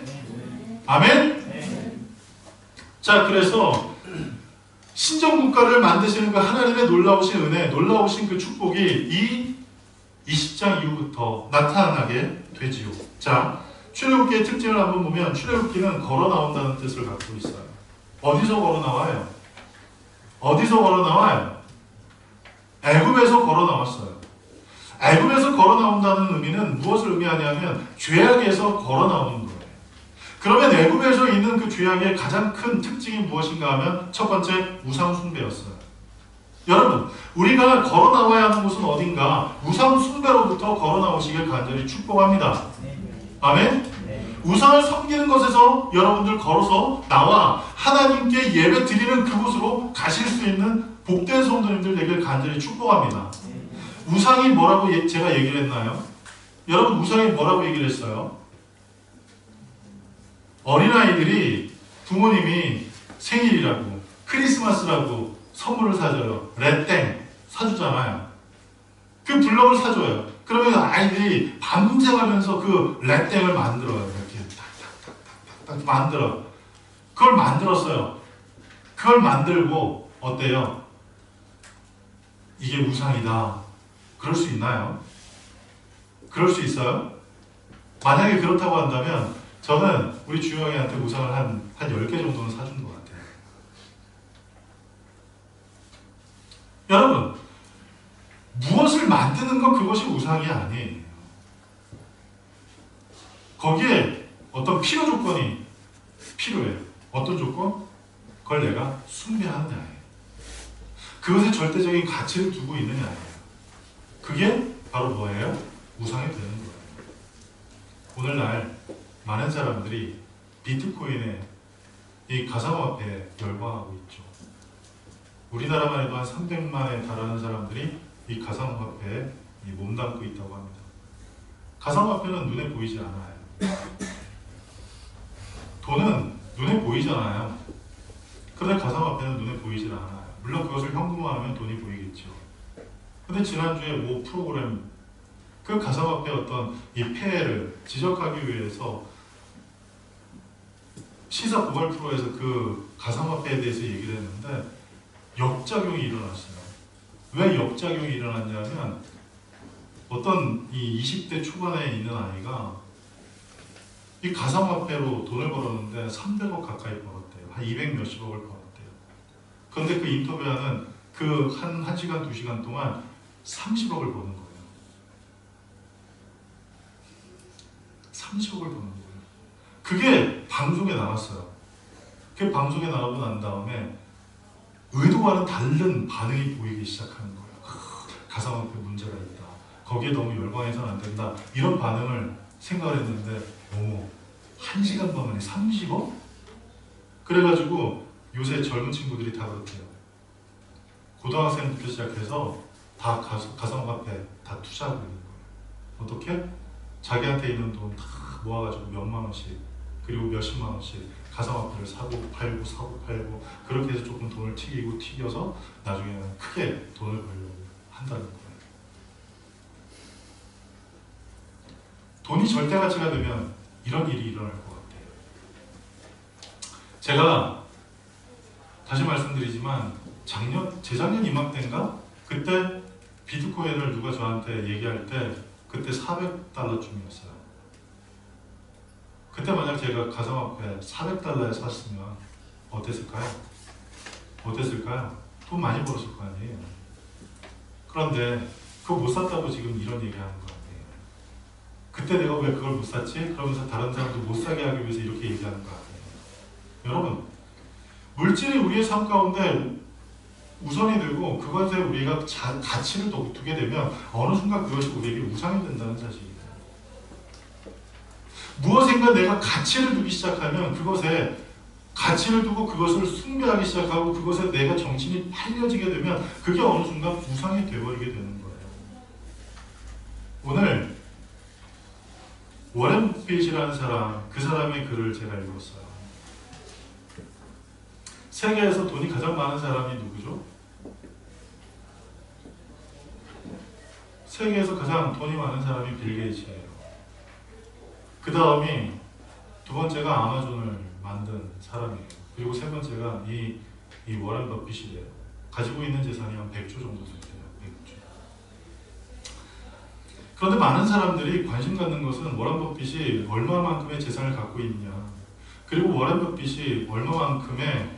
아멘? 자, 그래서 신정국가를 만드시는 그 하나님의 놀라우신 은혜, 놀라우신 그 축복이 이 20장 이후부터 나타나게 되지요. 자, 출애굽기의 특징을 한번 보면, 출애굽기는 걸어 나온다는 뜻을 갖고 있어요. 어디서 걸어 나와요? 애굽에서 걸어 나왔어요. 애굽에서 걸어 나온다는 의미는 무엇을 의미하냐면 죄악에서 걸어 나오는 거예요. 그러면 애굽에서 있는 그 죄악의 가장 큰 특징이 무엇인가 하면 첫 번째 우상 숭배였어요. 여러분, 우리가 걸어 나와야 하는 곳은 어딘가? 우상 숭배로부터 걸어 나오시길 간절히 축복합니다. 아멘? 우상을 섬기는 것에서 여러분들 걸어서 나와 하나님께 예배 드리는 그곳으로 가실 수 있는 복된 성도님들 되길 간절히 축복합니다. 우상이 뭐라고 제가 얘기를 했나요? 여러분, 우상이 뭐라고 얘기를 했어요? 어린아이들이 부모님이 생일이라고 크리스마스라고 선물을 사줘요. 레땡 사주잖아요. 그 블럭을 사줘요. 그러면 아이들이 밤새 가면서 그 레땡을 만들어요. 이렇게 탁탁탁탁탁 만들어. 그걸 만들었어요. 그걸 만들고 어때요? 이게 우상이다. 그럴 수 있나요? 그럴 수 있어요? 만약에 그렇다고 한다면 저는 우리 주영이한테 우상을 한 10개 정도는 사준 것 같아요. 여러분, 무엇을 만드는 것 그것이 우상이 아니에요. 거기에 어떤 필요 조건이 필요해요. 어떤 조건? 그걸 내가 숭배하느냐예요. 그것에 절대적인 가치를 두고 있느냐예요. 그게 바로 뭐예요? 우상이 되는 거예요. 오늘날 많은 사람들이 비트코인에 이 가상화폐에 열광하고 있죠. 우리나라만 해도 한 300만에 달하는 사람들이 이 가상화폐에 몸담고 있다고 합니다. 가상화폐는 눈에 보이지 않아요. 돈은 눈에 보이잖아요. 그런데 가상화폐는 눈에 보이질 않아요. 물론 그것을 현금화하면 돈이 보이겠죠. 근데 지난주에 모 프로그램 그 가상화폐 어떤 이 폐해를 지적하기 위해서 시사 고발 프로에서 그 가상화폐에 대해서 얘기를 했는데 역작용이 일어났어요. 왜 역작용이 일어났냐면 어떤 이 20대 초반에 있는 아이가 이 가상화폐로 돈을 벌었는데 300억 가까이 벌었대요. 한 200 몇십억을 벌었대요. 그런데 그 인터뷰하는 그 한 1시간 2시간 동안 30억을 버는 거예요. 30억을 버는 거예요. 그게 방송에 나왔어요. 그 방송에 나오고 난 다음에 의도와는 다른 반응이 보이기 시작하는 거예요. 가상화폐 문제가 있다. 거기에 너무 열광해서는 안 된다. 이런 반응을 생각을 했는데 1시간 만에 30억? 그래가지고 요새 젊은 친구들이 다 그렇대요. 고등학생부터 시작해서 다 가상화폐 다 투자하고 있는 거예요. 어떻게? 자기한테 있는 돈 다 모아가지고 몇만 원씩 그리고 몇십만 원씩 가상화폐를 사고 팔고 사고 팔고 그렇게 해서 조금 돈을 튀겨서 나중에는 크게 돈을 벌려고 한다는 거예요. 돈이 절대가치가 되면 이런 일이 일어날 것 같아요. 제가 다시 말씀드리지만 재작년 이맘때인가? 그때 비트코인을 누가 저한테 얘기할 때 그때 400달러쯤이었어요. 그때 만약 제가 가상화폐 400달러에 샀으면 어땠을까요? 돈 많이 벌었을 거 아니에요. 그런데 그거 못 샀다고 지금 이런 얘기하는 거 아니에요. 그때 내가 왜 그걸 못 샀지? 그러면서 다른 사람도 못 사게 하기 위해서 이렇게 얘기하는 거 아니에요. 여러분, 물질이 우리의 삶 가운데 우선이 되고 그것에 우리가 가치를 두게 되면 어느 순간 그것이 우리에게 우상이 된다는 사실이에요. 무엇인가 내가 가치를 두기 시작하면 그것에 가치를 두고 그것을 숭배하기 시작하고 그것에 내가 정신이 팔려지게 되면 그게 어느 순간 우상이 되어버리게 되는 거예요. 오늘 워렌 버핏이라는 사람, 그 사람의 글을 제가 읽었어요. 세계에서 돈이 가장 많은 사람이 누구죠? 세계에서 가장 돈이 많은 사람이 빌 게이츠예요. 그 다음이 두 번째가 아마존을 만든 사람이에요. 그리고 세 번째가 이 워렌 버핏이래요. 가지고 있는 재산이 한 100조 정도 된대요. 100조. 그런데 많은 사람들이 관심 갖는 것은 워렌 버핏이 얼마만큼의 재산을 갖고 있냐, 그리고 워렌 버핏이 얼마만큼의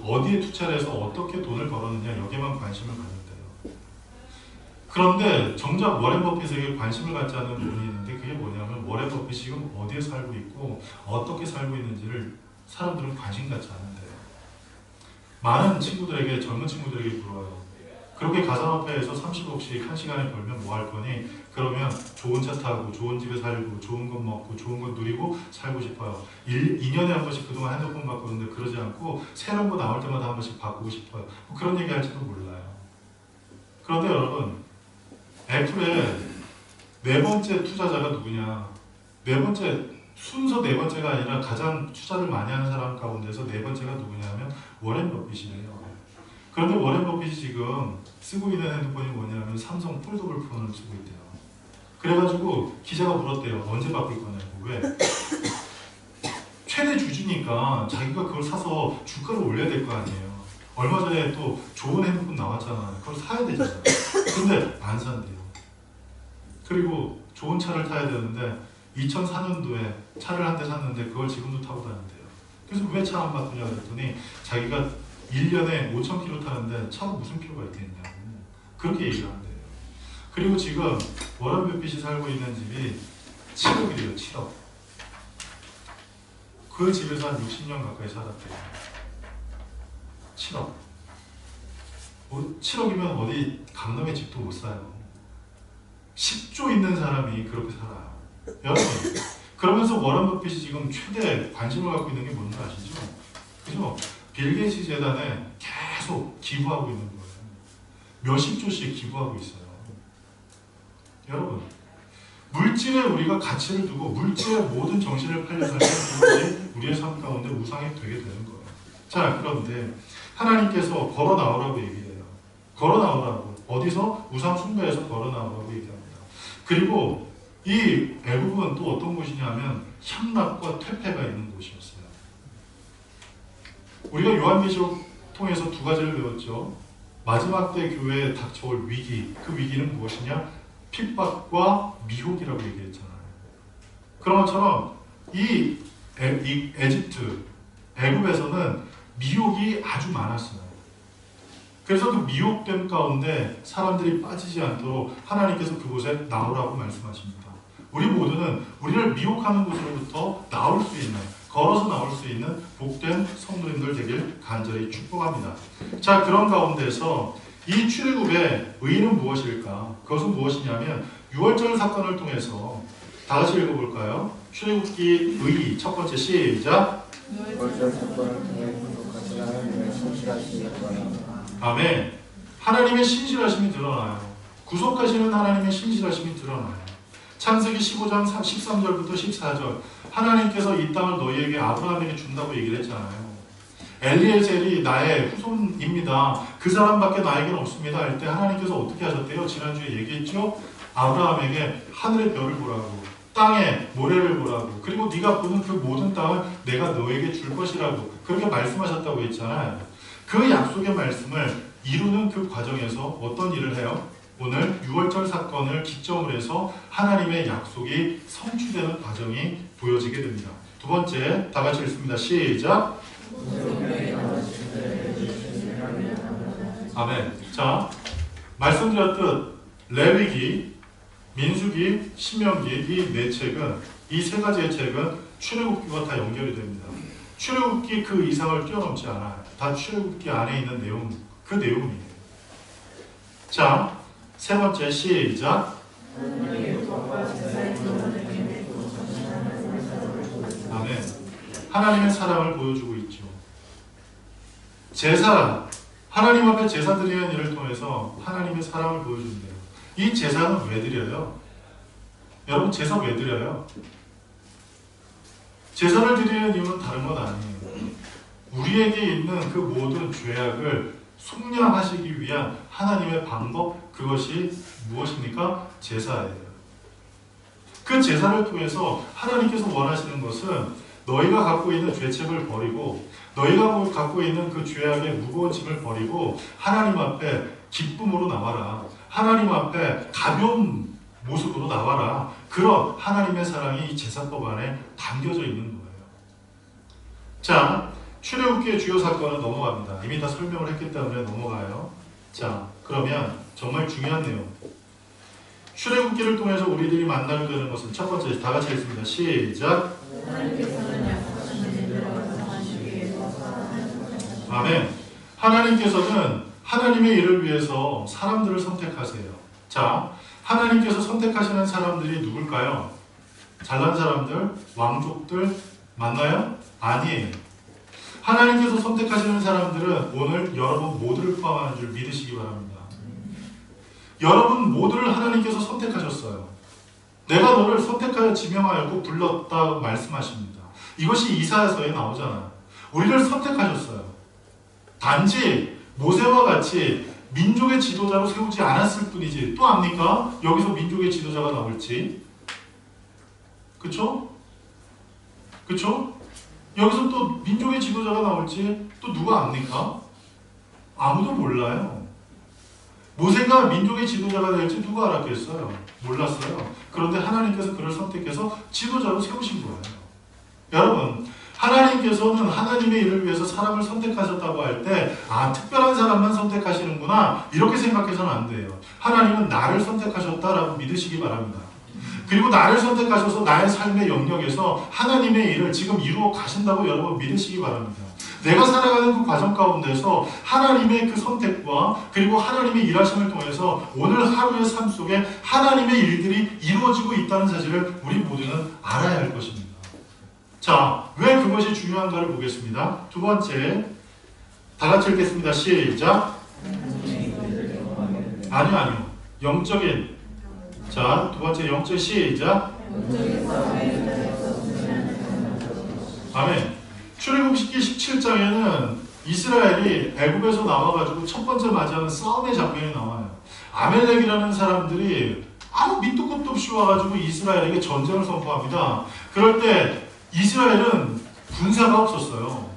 어디에 투자를 해서 어떻게 돈을 벌었느냐, 여기에만 관심을 갖는데요. 그런데 정작 워렌 버핏에게 관심을 갖지 않는 부분이 있는데 그게 뭐냐면 워렌 버핏이 지금 어디에 살고 있고 어떻게 살고 있는지를 사람들은 관심 갖지 않는데요. 많은 친구들에게 젊은 친구들에게 물어요. 그렇게 가상화폐에서 30억씩 한 시간에 벌면 뭐 할 거니? 그러면 좋은 차 타고 좋은 집에 살고 좋은 것 먹고 좋은 것 누리고 살고 싶어요. 2년에 한 번씩 그동안 핸드폰 바꾸는데 그러지 않고 새로운 거 나올 때마다 한 번씩 바꾸고 싶어요. 뭐 그런 얘기 할지도 몰라요. 그런데 여러분 애플의 네 번째 투자자가 누구냐? 네 번째 순서 네 번째가 아니라 가장 투자를 많이 하는 사람 가운데서 네 번째가 누구냐면 워렌 버핏이에요. 그런데 워렌 버핏이 지금 쓰고 있는 핸드폰이 뭐냐면 삼성 폴더블 폰을 쓰고 있대요. 그래가지고 기자가 물었대요. 언제 바꿀 거냐고. 왜? 최대 주주니까 자기가 그걸 사서 주가를 올려야 될 거 아니에요. 얼마 전에 또 좋은 핸드폰 나왔잖아요. 그걸 사야 되잖아요. 근데 안 산대요. 그리고 좋은 차를 타야 되는데 2004년도에 차를 한 대 샀는데 그걸 지금도 타고 다닌대요. 그래서 왜 차 안 바꾸냐 그랬더니 자기가 1년에 5,000km 타는데 차가 무슨 필요가 있겠냐고 그렇게 얘기를 한대요. 그리고 지금 워런 버핏이 살고 있는 집이 7억이래요. 7억. 그 집에서 한 60년 가까이 살았대요. 7억. 7억이면 어디 강남의 집도 못 사요. 10조 있는 사람이 그렇게 살아요. 여러분, 그러면서 워런 버핏이 지금 최대 관심을 갖고 있는 게 뭔지 아시죠? 그죠? 빌 게이츠 재단에 계속 기부하고 있는 거예요. 몇십 조씩 기부하고 있어요. 여러분, 물질에 우리가 가치를 두고 물질에 모든 정신을 팔려 살면 그것이 우리의 삶 가운데 우상이 되게 되는 거예요. 자, 그런데 하나님께서 걸어 나오라고 얘기해요. 걸어 나오라고. 어디서? 우상 숭배에서 걸어 나오라고 얘기합니다. 그리고 이 애굽은 또 어떤 곳이냐면 향락과 퇴폐가 있는 곳이었어요. 우리가 요한계시록 통해서 두 가지를 배웠죠. 마지막 때 교회에 닥쳐올 위기, 그 위기는 무엇이냐? 핍박과 미혹이라고 얘기했잖아요. 그런 것처럼 이 에집트, 애굽에서는 미혹이 아주 많았어요. 그래서 그 미혹됨 가운데 사람들이 빠지지 않도록 하나님께서 그곳에 나오라고 말씀하십니다. 우리 모두는 우리를 미혹하는 곳으로부터 나올 수 있는, 걸어서 나올 수 있는 복된 성도님들 되길 간절히 축복합니다. 자, 그런 가운데서 이 출애굽의 의의는 무엇일까? 그것은 무엇이냐면 6월절 사건을 통해서 다 같이 읽어볼까요? 출애굽기 의의 첫 번째 시작. 6월절 사건을 통해 구속하신 하나님의 신실하심이 드러납니다. 아멘. 하나님의 신실하심이 드러나요. 구속하시는 하나님의 신실하심이 드러나요. 창세기 15장 13절부터 14절 하나님께서 이 땅을 너희에게 아브라함에게 준다고 얘기를 했잖아요. 엘리에셀이 나의 후손입니다. 그 사람밖에 나에게는 없습니다. 할 때 하나님께서 어떻게 하셨대요? 지난주에 얘기했죠? 아브라함에게 하늘의 별을 보라고 땅에 모래를 보라고 그리고 네가 보는 그 모든 땅을 내가 너에게 줄 것이라고 그렇게 말씀하셨다고 했잖아요. 그 약속의 말씀을 이루는 그 과정에서 어떤 일을 해요? 오늘 6월절 사건을 기점으로 해서 하나님의 약속이 성취되는 과정이 보여지게 됩니다. 두 번째, 다 같이 읽습니다. 시작. 아멘. 자, 말씀드렸듯 레위기, 민수기, 신명기 이 네 책은 이 세 가지의 책은 출애굽기와 다 연결이 됩니다. 출애굽기 그 이상을 뛰어넘지 않아요. 다 출애굽기 안에 있는 내용, 그 내용이에요. 자, 세 번째 시작. 아멘. 하나님의 사랑을 보여주고 있죠. 제사, 하나님 앞에 제사 드리는 일을 통해서 하나님의 사랑을 보여준대요. 이 제사는 왜 드려요? 여러분 제사 왜 드려요? 제사를 드리는 이유는 다른 건 아니에요. 우리에게 있는 그 모든 죄악을 속량하시기 위한 하나님의 방법, 그것이 무엇입니까? 제사예요. 그 제사를 통해서 하나님께서 원하시는 것은 너희가 갖고 있는 죄책을 버리고 너희가 갖고 있는 그 죄악의 무거운 짐을 버리고 하나님 앞에 기쁨으로 나와라. 하나님 앞에 가벼운 모습으로 나와라. 그런 하나님의 사랑이 이 제사법 안에 담겨져 있는 거예요. 자, 출애굽기의 주요 사건은 넘어갑니다. 이미 다 설명을 했기 때문에 넘어가요. 자, 그러면 정말 중요한 내용. 출애굽기를 통해서 우리들이 만나게 되는 것은 첫 번째, 다 같이 했습니다. 시작. 아멘. 하나님께서는 하나님의 일을 위해서 사람들을 선택하세요. 자, 하나님께서 선택하시는 사람들이 누굴까요? 잘난 사람들, 왕족들 맞나요? 아니에요. 하나님께서 선택하시는 사람들은 오늘 여러분 모두를 포함하는 줄 믿으시기 바랍니다. 여러분 모두를 하나님께서 선택하셨어요. 내가 너를 선택하여 지명하였고 불렀다 말씀하십니다. 이것이 이사야서에 나오잖아요. 우리를 선택하셨어요. 단지 모세와 같이 민족의 지도자로 세우지 않았을 뿐이지. 또 압니까? 여기서 민족의 지도자가 나올지. 그쵸? 그쵸? 여기서 또 민족의 지도자가 나올지 또 누가 압니까? 아무도 몰라요. 모세가 민족의 지도자가 될지 누가 알았겠어요? 몰랐어요. 그런데 하나님께서 그를 선택해서 지도자로 세우신 거예요. 여러분, 하나님께서는 하나님의 일을 위해서 사람을 선택하셨다고 할 때 특별한 사람만 선택하시는구나 이렇게 생각해서는 안 돼요. 하나님은 나를 선택하셨다라고 믿으시기 바랍니다. 그리고 나를 선택하셔서 나의 삶의 영역에서 하나님의 일을 지금 이루어 가신다고 여러분 믿으시기 바랍니다. 내가 살아가는 그 과정 가운데서 하나님의 그 선택과 그리고 하나님의 일하심을 통해서 오늘 하루의 삶 속에 하나님의 일들이 이루어지고 있다는 사실을 우리 모두는 알아야 할 것입니다. 자, 왜 그것이 중요한가를 보겠습니다. 두 번째, 다 같이 읽겠습니다. 시작. 아니요. 영적인. 자, 두 번째 영적 시작. 아멘. 출애굽기 17장에는 이스라엘이 애굽에서 나와가지고 첫 번째 맞이하는 싸움의 장면이 나와요. 아멜렉이라는 사람들이 아무 밑도 끝도 없이 와가지고 이스라엘에게 전쟁을 선포합니다. 그럴 때 이스라엘은 군사가 없었어요.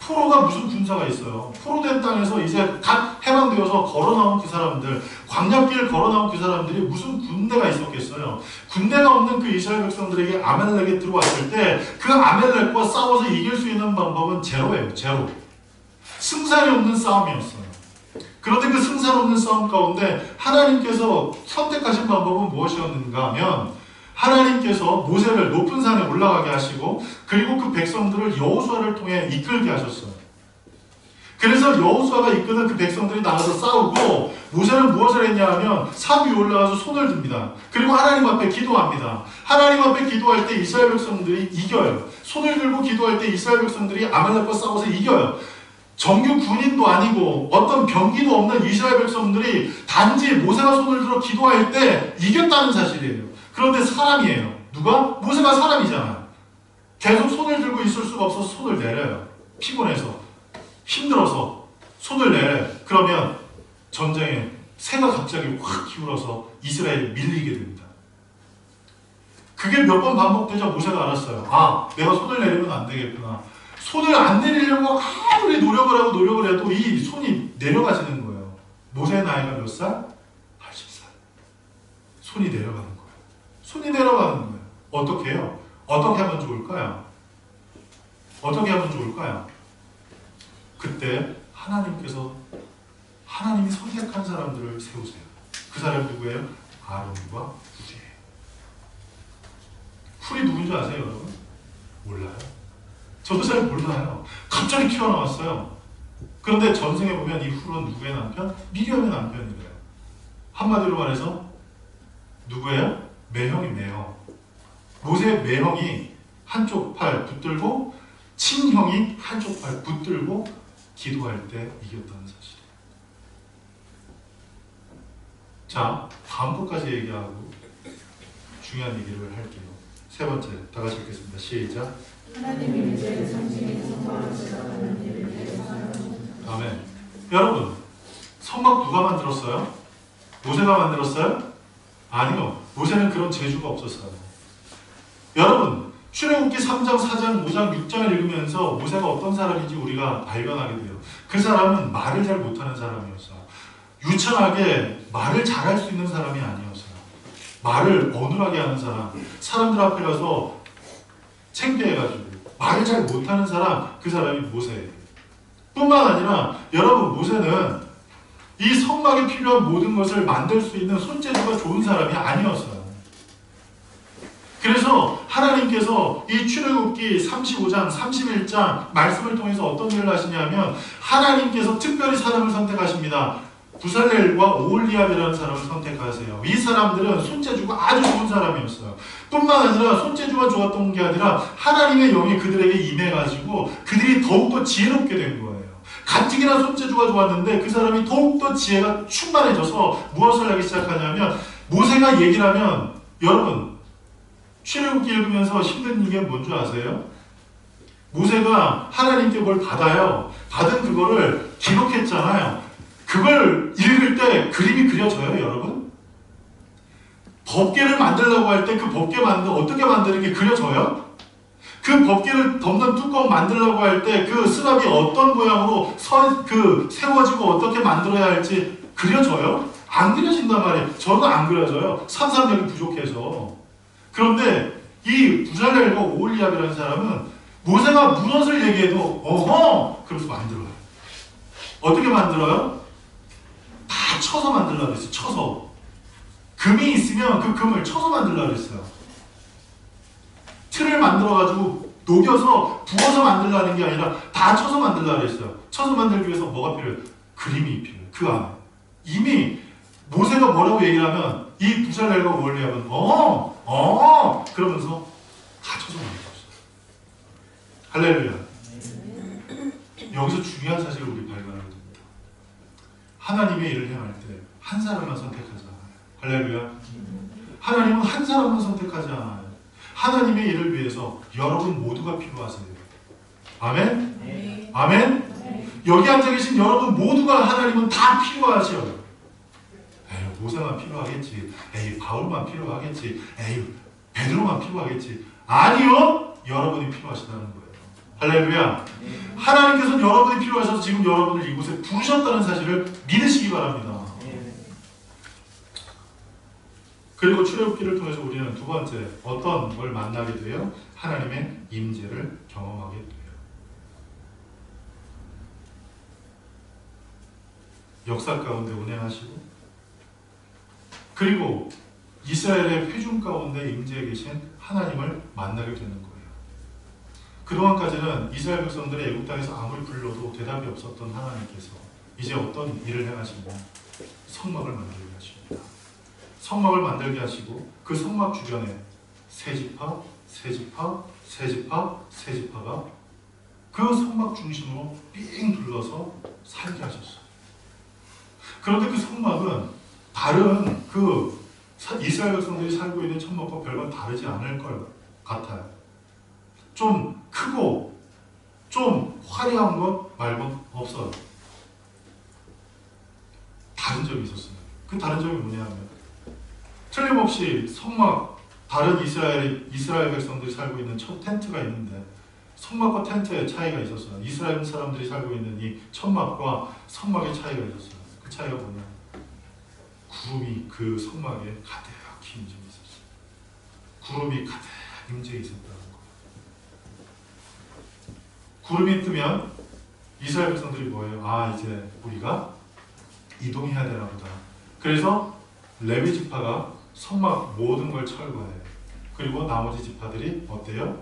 포로가 무슨 군사가 있어요. 포로된 땅에서 이제 갓 해방되어서 걸어나온 그 사람들, 광야길 걸어나온 그 사람들이 무슨 군대가 있었겠어요. 군대가 없는 그 이스라엘 백성들에게 아멜렉이 들어왔을 때 그 아멜렉과 싸워서 이길 수 있는 방법은 제로예요. 제로. 승산이 없는 싸움이었어요. 그런데 그 승산 없는 싸움 가운데 하나님께서 선택하신 방법은 무엇이었는가 하면 하나님께서 모세를 높은 산에 올라가게 하시고 그리고 그 백성들을 여호수아를 통해 이끌게 하셨어요. 그래서 여호수아가 이끄는 그 백성들이 나가서 싸우고 모세는 무엇을 했냐 하면 산 위에 올라가서 손을 듭니다. 그리고 하나님 앞에 기도합니다. 하나님 앞에 기도할 때 이스라엘 백성들이 이겨요. 손을 들고 기도할 때 이스라엘 백성들이 아말렉과 싸워서 이겨요. 정규 군인도 아니고 어떤 병기도 없는 이스라엘 백성들이 단지 모세가 손을 들어 기도할 때 이겼다는 사실이에요. 그런데 사람이에요. 누가? 모세가 사람이잖아요. 계속 손을 들고 있을 수가 없어서 손을 내려요. 피곤해서. 힘들어서 손을 내려요. 그러면 전쟁에 새가 갑자기 확 기울어서 이스라엘이 밀리게 됩니다. 그게 몇 번 반복되자 모세가 알았어요. 내가 손을 내리면 안 되겠구나. 손을 안 내리려고 아무리 노력을 해도 이 손이 내려가지는 거예요. 모세의 나이가 몇 살? 80살. 손이 내려가는 거예요. 손이 내려가는 거예요. 어떻게 해요? 어떻게 하면 좋을까요? 어떻게 하면 좋을까요? 그때 하나님께서 하나님이 선택한 사람들을 세우세요. 그 사람이 누구예요? 아론과 훌이에요. 훌이 누군지 아세요, 여러분? 몰라요. 저도 잘 몰라요. 갑자기 튀어나왔어요. 그런데 전생에 보면 이 훌은 누구의 남편? 미리암의 남편이래요. 한마디로 말해서 누구예요? 매형이 매형. 모세의 매형이 한쪽 팔 붙들고 친형이 한쪽 팔 붙들고 기도할 때 이겼다는 사실이에요. 자, 다음 것까지 얘기하고 중요한 얘기를 할게요. 세 번째, 다 같이 읽겠습니다. 시작. 하나님이 이제 성신이 성막을 일을 위해서 아멘. 여러분, 성막 누가 만들었어요? 모세가 만들었어요? 아니요. 모세는 그런 재주가 없었어요. 여러분, 출애굽기 3장, 4장, 5장, 6장을 읽으면서 모세가 어떤 사람인지 우리가 발견하게 돼요. 그 사람은 말을 잘 못하는 사람이었어요. 유창하게 말을 잘할 수 있는 사람이 아니었어요. 말을 어눌하게 하는 사람, 사람들 앞에 가서 창피해가지고 말을 잘 못하는 사람, 그 사람이 모세예요. 뿐만 아니라 여러분, 모세는 이 성막에 필요한 모든 것을 만들 수 있는 손재주가 좋은 사람이 아니었어요. 그래서 하나님께서 이 출애굽기 35장, 31장 말씀을 통해서 어떤 일을 하시냐면 하나님께서 특별히 사람을 선택하십니다. 부살렐과 오홀리압이라는 사람을 선택하세요. 이 사람들은 손재주가 아주 좋은 사람이었어요. 뿐만 아니라 손재주가 좋았던 게 아니라 하나님의 영이 그들에게 임해가지고 그들이 더욱더 지혜롭게 된 거예요. 가뜩이나 손재주가 좋았는데 그 사람이 더욱더 지혜가 충만해져서 무엇을 하기 시작하냐면 모세가 얘기를 하면 여러분 출애굽기 읽으면서 힘든 게 뭔 줄 아세요? 모세가 하나님께 뭘 받아요. 받은 그거를 기록했잖아요. 그걸 읽을 때 그림이 그려져요, 여러분? 법궤를 만들려고 할 때 그 법궤 어떻게 만드는 게 그려져요? 그 법궤를 덮는 뚜껑 만들려고 할 때 그 수납이 어떤 모양으로 세워지고 어떻게 만들어야 할지 그려져요? 안 그려진단 말이에요. 저는 안 그려져요. 상상력이 부족해서. 그런데 이 부살렐과 오홀리압이라는 사람은 모세가 무엇을 얘기해도 어허! 그러면서 만들어요. 어떻게 만들어요? 다 쳐서 만들려고 했어요. 쳐서. 금이 있으면 그 금을 쳐서 만들려고 했어요. 틀을 만들어가지고 녹여서 부어서 만들려는 게 아니라 다 쳐서 만들려고 했어요. 쳐서 만들기 위해서 뭐가 필요해요? 그림이 필요해요. 그 안에. 이미 모세가 뭐라고 얘기하면 이 부살렐과 오홀리압은 그러면서 다 쳐서 만들었어요. 할렐루야. 여기서 중요한 사실을 우리 발견하게 됩니다. 하나님의 일을 행할 때 한 사람만 선택하지 않아요. 할렐루야. 하나님은 한 사람만 선택하지 않아요. 하나님의 일을 위해서 여러분 모두가 필요하세요. 아멘? 네. 아멘? 네. 여기 앉아 계신 여러분 모두가 하나님은 다 필요하셔요. 에이, 모세만 필요하겠지. 에이, 바울만 필요하겠지. 에이, 베드로만 필요하겠지. 아니요. 여러분이 필요하시다는 거예요. 할렐루야. 네. 하나님께서는 여러분이 필요하셔서 지금 여러분을 이곳에 부르셨다는 사실을 믿으시기 바랍니다. 그리고 출애굽기를 통해서 우리는 두 번째 어떤 걸 만나게 돼요? 하나님의 임재를 경험하게 돼요. 역사 가운데 운행하시고 그리고 이스라엘의 회중 가운데 임재해 계신 하나님을 만나게 되는 거예요. 그동안까지는 이스라엘 백성들이 애국 땅에서 아무리 불러도 대답이 없었던 하나님께서 이제 어떤 일을 행하시고 성막을 만들게 하십니다. 성막을 만들게 하시고 그 성막 주변에 세 지파, 세 지파, 세 지파, 세 지파가 그 성막 중심으로 삥 둘러서 살게 하셨어요. 그런데 그 성막은 다른 그 이스라엘 백성들이 살고 있는 천막과 별반 다르지 않을 것 같아요. 좀 크고 좀 화려한 것 말고는 없어요. 다른 점이 있었어요. 그 다른 점이 뭐냐면 틀림없이 성막, 다른 이스라엘 백성들이 살고 있는 첫 텐트가 있는데 성막과 텐트의 차이가 있었어요. 이스라엘 사람들이 살고 있는 이 천막과 성막의 차이가 있었어요. 그 차이가 뭐냐? 구름이 그 성막에 가득히 임재 있었어요. 구름이 가득 임재 있었다는 거예요. 구름이 뜨면 이스라엘 백성들이 뭐예요? 아, 이제 우리가 이동해야 되나 보다. 그래서 레위 지파가 성막 모든 걸 철거해요. 그리고 나머지 지파들이 어때요?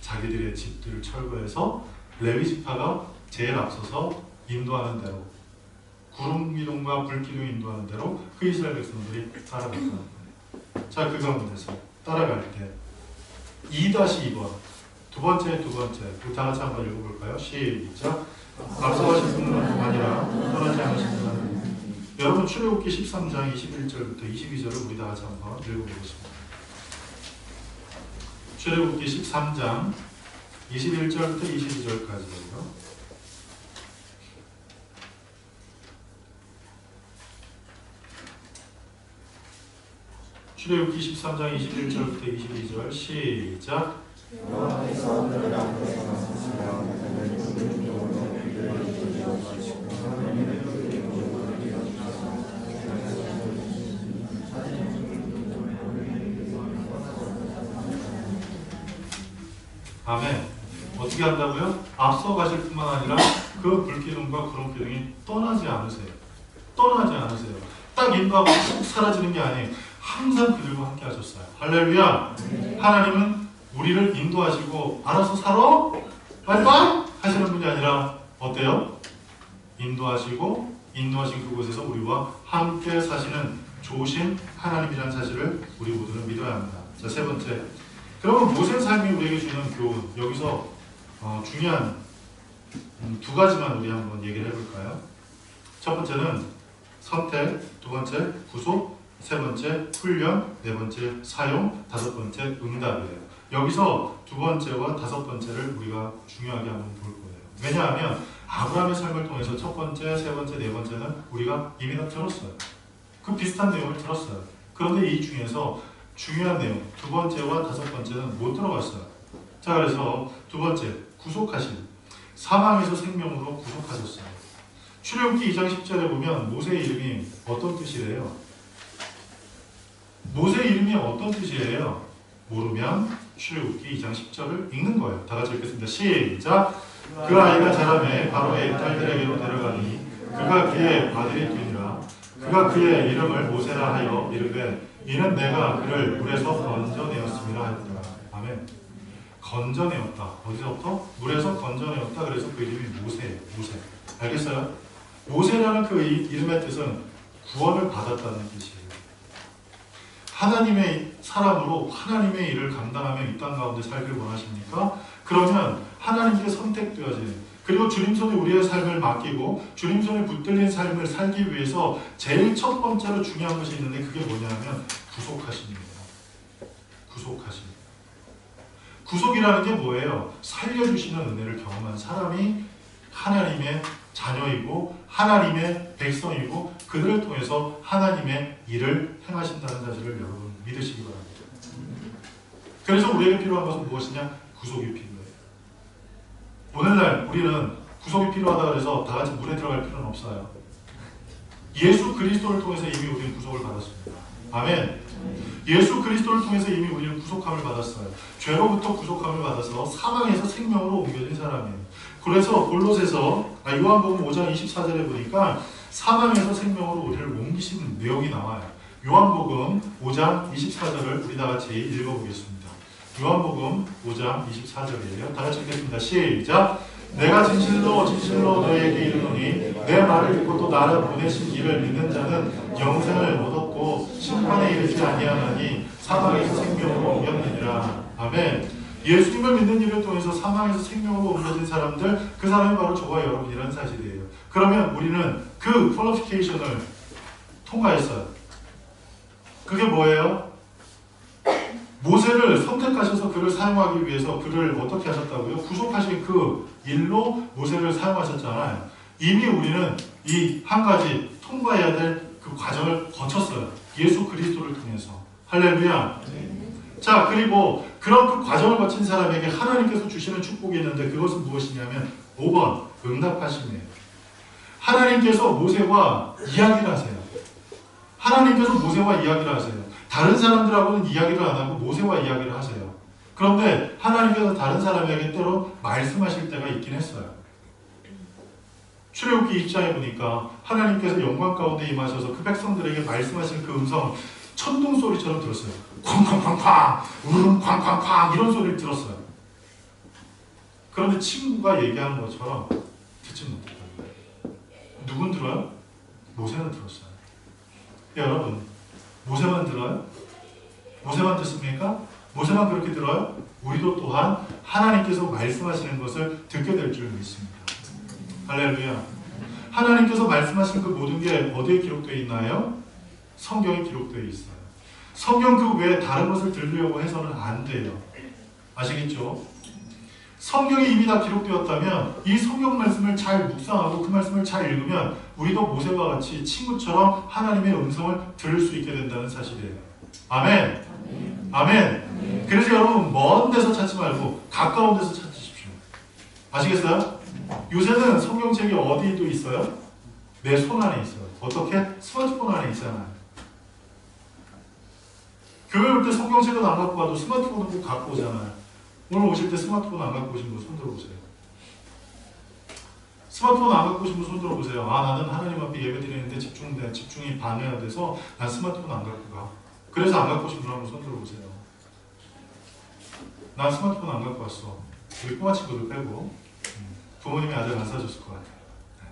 자기들의 집들을 철거해서 레위 지파가 제일 앞서서 인도하는 대로 구름 기둥과 불 기둥 인도하는 대로 그 이스라엘 백성들이 따라갔다는 거예요. 자, 그 가운데서 따라갈 때 2-2번 두 번째 우리 다 같이 한번 읽어볼까요? 시작. 앞서가신 분은 아니라 떠나지 않으신 분은 여러분 출애굽기 13장 21절부터 22절을 우리 다 같이 한번 읽어보겠습니다. 출애굽기 13장 21절부터 22절까지예요. 출애굽기 13장 21절부터 22절 시작. 여호와께서 그들 앞에서 나서시며 그들을 구름 기둥으로 그들을 이끌어주시고 아멘. 어떻게 한다고요? 앞서 가실 뿐만 아니라 그 불기둥과 구름 기둥이 떠나지 않으세요. 떠나지 않으세요. 딱 인도하고 쭉 사라지는 게 아니에요. 항상 그들과 함께 하셨어요. 할렐루야. 하나님은 우리를 인도하시고 알아서 살아 빠이빠이 하시는 분이 아니라 어때요? 인도하신 그곳에서 우리와 함께 사시는 좋으신 하나님이라는 사실을 우리 모두는 믿어야 합니다. 자, 세 번째. 그러면 모세의 삶이 우리에게 주는 교훈. 여기서 중요한 두 가지만 우리 한번 얘기를 해볼까요? 첫 번째는 선택, 두 번째 구속, 세 번째 훈련, 네 번째 사용, 다섯 번째 응답이에요. 여기서 두 번째와 다섯 번째를 우리가 중요하게 한번 볼 거예요. 왜냐하면 아브라함의 삶을 통해서 첫 번째, 세 번째, 네 번째는 우리가 이미 다 들었어요. 그 비슷한 내용을 들었어요. 그런데 이 중에서 중요한 내용, 두 번째와 다섯 번째는 못 들어갔어요. 자, 그래서 두 번째, 구속하신, 사망에서 생명으로 구속하셨어요. 출애굽기 2장 10절에 보면 모세의 이름이 어떤 뜻이래요? 모세의 이름이 어떤 뜻이에요? 모르면 출애굽기 2장 10절을 읽는 거예요. 다 같이 읽겠습니다. 시작! 그 아이가 자라매 바로의 딸들에게로 데려가니 그가 그의 아들이 되니라. 그가 그의 이름을 모세라 하여 이르되 이는 내가 그를 물에서 건져내었음이라 하였더라. 아멘. 건져내었다. 어디서부터? 물에서 건져내었다. 그래서 그 이름이 모세예요. 모세. 알겠어요? 모세라는 그 이름의 뜻은 구원을 받았다는 뜻이에요. 하나님의 사람으로 하나님의 일을 감당하며 이 땅 가운데 살길 원하십니까? 그러면 하나님께 선택되어진, 그리고 주님 손에 우리의 삶을 맡기고 주님 손에 붙들린 삶을 살기 위해서 제일 첫 번째로 중요한 것이 있는데 그게 뭐냐면 구속하심입니다. 구속하심. 구속이라는 게 뭐예요? 살려주시는 은혜를 경험한 사람이 하나님의 자녀이고 하나님의 백성이고 그들을 통해서 하나님의 일을 행하신다는 사실을 여러분 믿으시기 바랍니다. 그래서 우리에게 필요한 것은 무엇이냐? 구속이 필요해요. 오늘날 우리는 구속이 필요하다 그래서 다 같이 물에 들어갈 필요는 없어요. 예수 그리스도를 통해서 이미 우리는 구속을 받았습니다. 아멘. 예수 그리스도를 통해서 이미 우리는 구속함을 받았어요. 죄로부터 구속함을 받아서 사망에서 생명으로 옮겨진 사람이에요. 그래서 골로새서 요한복음 5장 24절에 보니까 사망에서 생명으로 우리를 옮기시는 내용이 나와요. 요한복음 5장 24절을 우리 다 같이 읽어보겠습니다. 요한복음 5장 24절이에요. 다 같이 읽겠습니다. 시작! 내가 진실로 진실로 너희에게 이르노니 내 말을 듣고 또 나를 보내신 이를 믿는 자는 영생을 얻었고 심판에 이르지 아니하나니 사망에서 생명으로 옮겼느니라. 아멘. 예수님을 믿는 일을 통해서 사망에서 생명으로 옮겨진 사람들, 그 사람이 바로 저와 여러분이라는 사실이에요. 그러면 우리는 그 퀄리피케이션을 통과했어요. 그게 뭐예요? 모세를 선택하셔서 그를 사용하기 위해서 그를 어떻게 하셨다고요? 구속하신 그 일로 모세를 사용하셨잖아요. 이미 우리는 이 한 가지 통과해야 될 그 과정을 거쳤어요. 예수 그리스도를 통해서. 할렐루야. 자, 그리고 그런 그 과정을 거친 사람에게 하나님께서 주시는 축복이 있는데 그것은 무엇이냐면 5번 응답하심이에요. 하나님께서 모세와 이야기를 하세요. 하나님께서 모세와 이야기를 하세요. 다른 사람들하고는 이야기를 안 하고 모세와 이야기를 하세요. 그런데 하나님께서 다른 사람에게 때로 말씀하실 때가 있긴 했어요. 출애굽기 2장에 보니까 하나님께서 영광 가운데 임하셔서 그 백성들에게 말씀하신 그 음성 천둥 소리처럼 들었어요. 쾅쾅쾅쾅, 우르릉 쾅쾅쾅 이런 소리를 들었어요. 그런데 친구가 얘기하는 것처럼 듣지 못했다는 거예요. 누군 들어요? 모세는 들었어요. 여러분, 모세만 들어요? 모세만 듣습니까? 모세만 그렇게 들어요? 우리도 또한 하나님께서 말씀하시는 것을 듣게 될 줄 믿습니다. 할렐루야. 하나님께서 말씀하신 그 모든 게 어디에 기록되어 있나요? 성경에 기록되어 있어요. 성경 그 외에 다른 것을 들으려고 해서는 안 돼요. 아시겠죠? 성경이 이미 다 기록되었다면 이 성경 말씀을 잘 묵상하고 그 말씀을 잘 읽으면 우리도 모세와 같이 친구처럼 하나님의 음성을 들을 수 있게 된다는 사실이에요. 아멘. 아멘. 그래서 여러분 먼 데서 찾지 말고 가까운 데서 찾으십시오. 아시겠어요? 요새는 성경책이 어디도 있어요? 내 손 안에 있어요. 어떻게? 스마트폰 안에 있잖아요. 교회 올 때 성경책은 안 갖고 가도 스마트폰은 꼭 갖고 오잖아요. 오늘 오실 때 스마트폰 안 갖고 오신 분 손 들어보세요. 스마트폰 안 갖고 오신 분 손 들어보세요. 아, 나는 하나님 앞에 예배 드리는데 집중이 반해야 돼서 난 스마트폰 안 갖고 가. 그래서 안 갖고 오신 분 한번 손 들어보세요. 난 스마트폰 안 갖고 왔어. 우리 꼬마 친구들 빼고 부모님이 아직 안 사줬을 것 같아요. 네.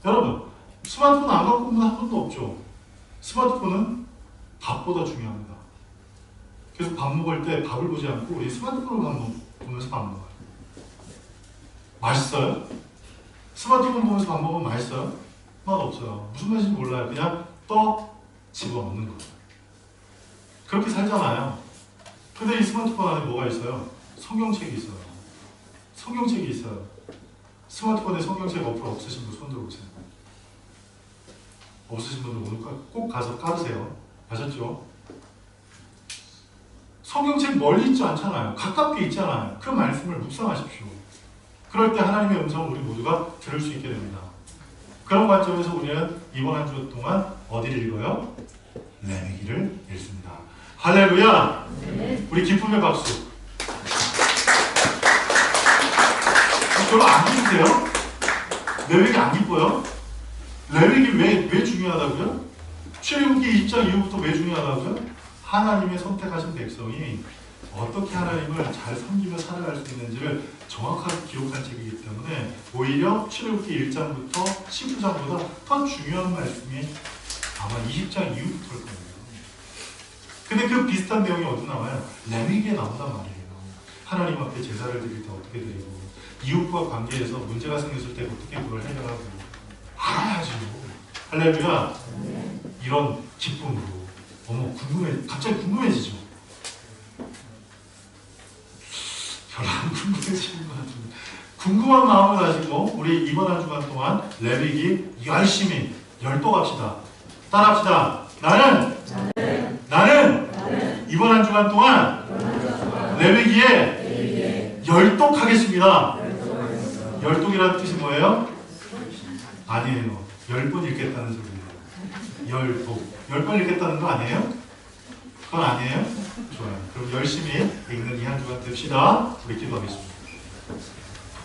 여러분, 스마트폰 안 갖고 온 분 한 분도 없죠. 스마트폰은 밥보다 중요합니다. 그래서 밥 먹을 때 밥을 보지 않고 우리 스마트폰을 보면서 밥 먹어요. 맛있어요? 스마트폰 보면서 밥 먹으면 맛있어요? 맛 없어요. 무슨 맛인지 몰라요. 그냥 떡 집어넣는 거예요. 그렇게 살잖아요. 근데 이 스마트폰 안에 뭐가 있어요? 성경책이 있어요. 성경책이 있어요. 스마트폰에 성경책 어플 없으신 분 손 들어보세요. 없으신 분들 오늘 꼭 가서 깔으세요. 아셨죠? 성경책 멀리 있지 않잖아요. 가깝게 있잖아요. 그 말씀을 묵상하십시오. 그럴 때 하나님의 음성을 우리 모두가 들을 수 있게 됩니다. 그런 관점에서 우리는 이번 한 주 동안 어디를 읽어요? 레위기를 읽습니다. 할렐루야! 네. 우리 기쁨의 박수. 별로 안 기쁘세요? 레위기 안 기뻐요? 레위기 왜 중요하다고요? 출애굽기 2장 이후부터 왜 중요하다고요? 하나님의 선택하신 백성이 어떻게 하나님을 잘 섬기며 살아갈 수 있는지를 정확하게 기록한 책이기 때문에 오히려 출애굽기 1장부터 19장보다 더 중요한 말씀이 아마 20장 이후부터일 겁니다. 근데 그 비슷한 내용이 어디 나와요? 레위기에 나온단 말이에요. 하나님 앞에 제사를 드릴 때 어떻게 드리고 이웃과 관계에서 문제가 생겼을 때 어떻게 그걸 해결하고 알아야죠. 할렐루야. 이런 기쁨으로 갑자기 궁금해지죠. 별로 안 궁금해지는 것 같은데 궁금한 마음을 가지고 우리 이번 한 주간 동안 레위기 열심히 열독합시다. 따라합시다. 나는 이번 한 주간 동안 레위기에 열독하겠습니다. 열독이라는 뜻이 뭐예요? 아니에요. 10번 읽겠다는 소리예요. 열독. 10번 읽겠다는 거 아니에요? 그건 아니에요? 좋아요. 그럼 열심히 읽는 이 한 주간 됩시다. 우리 기도하겠습니다.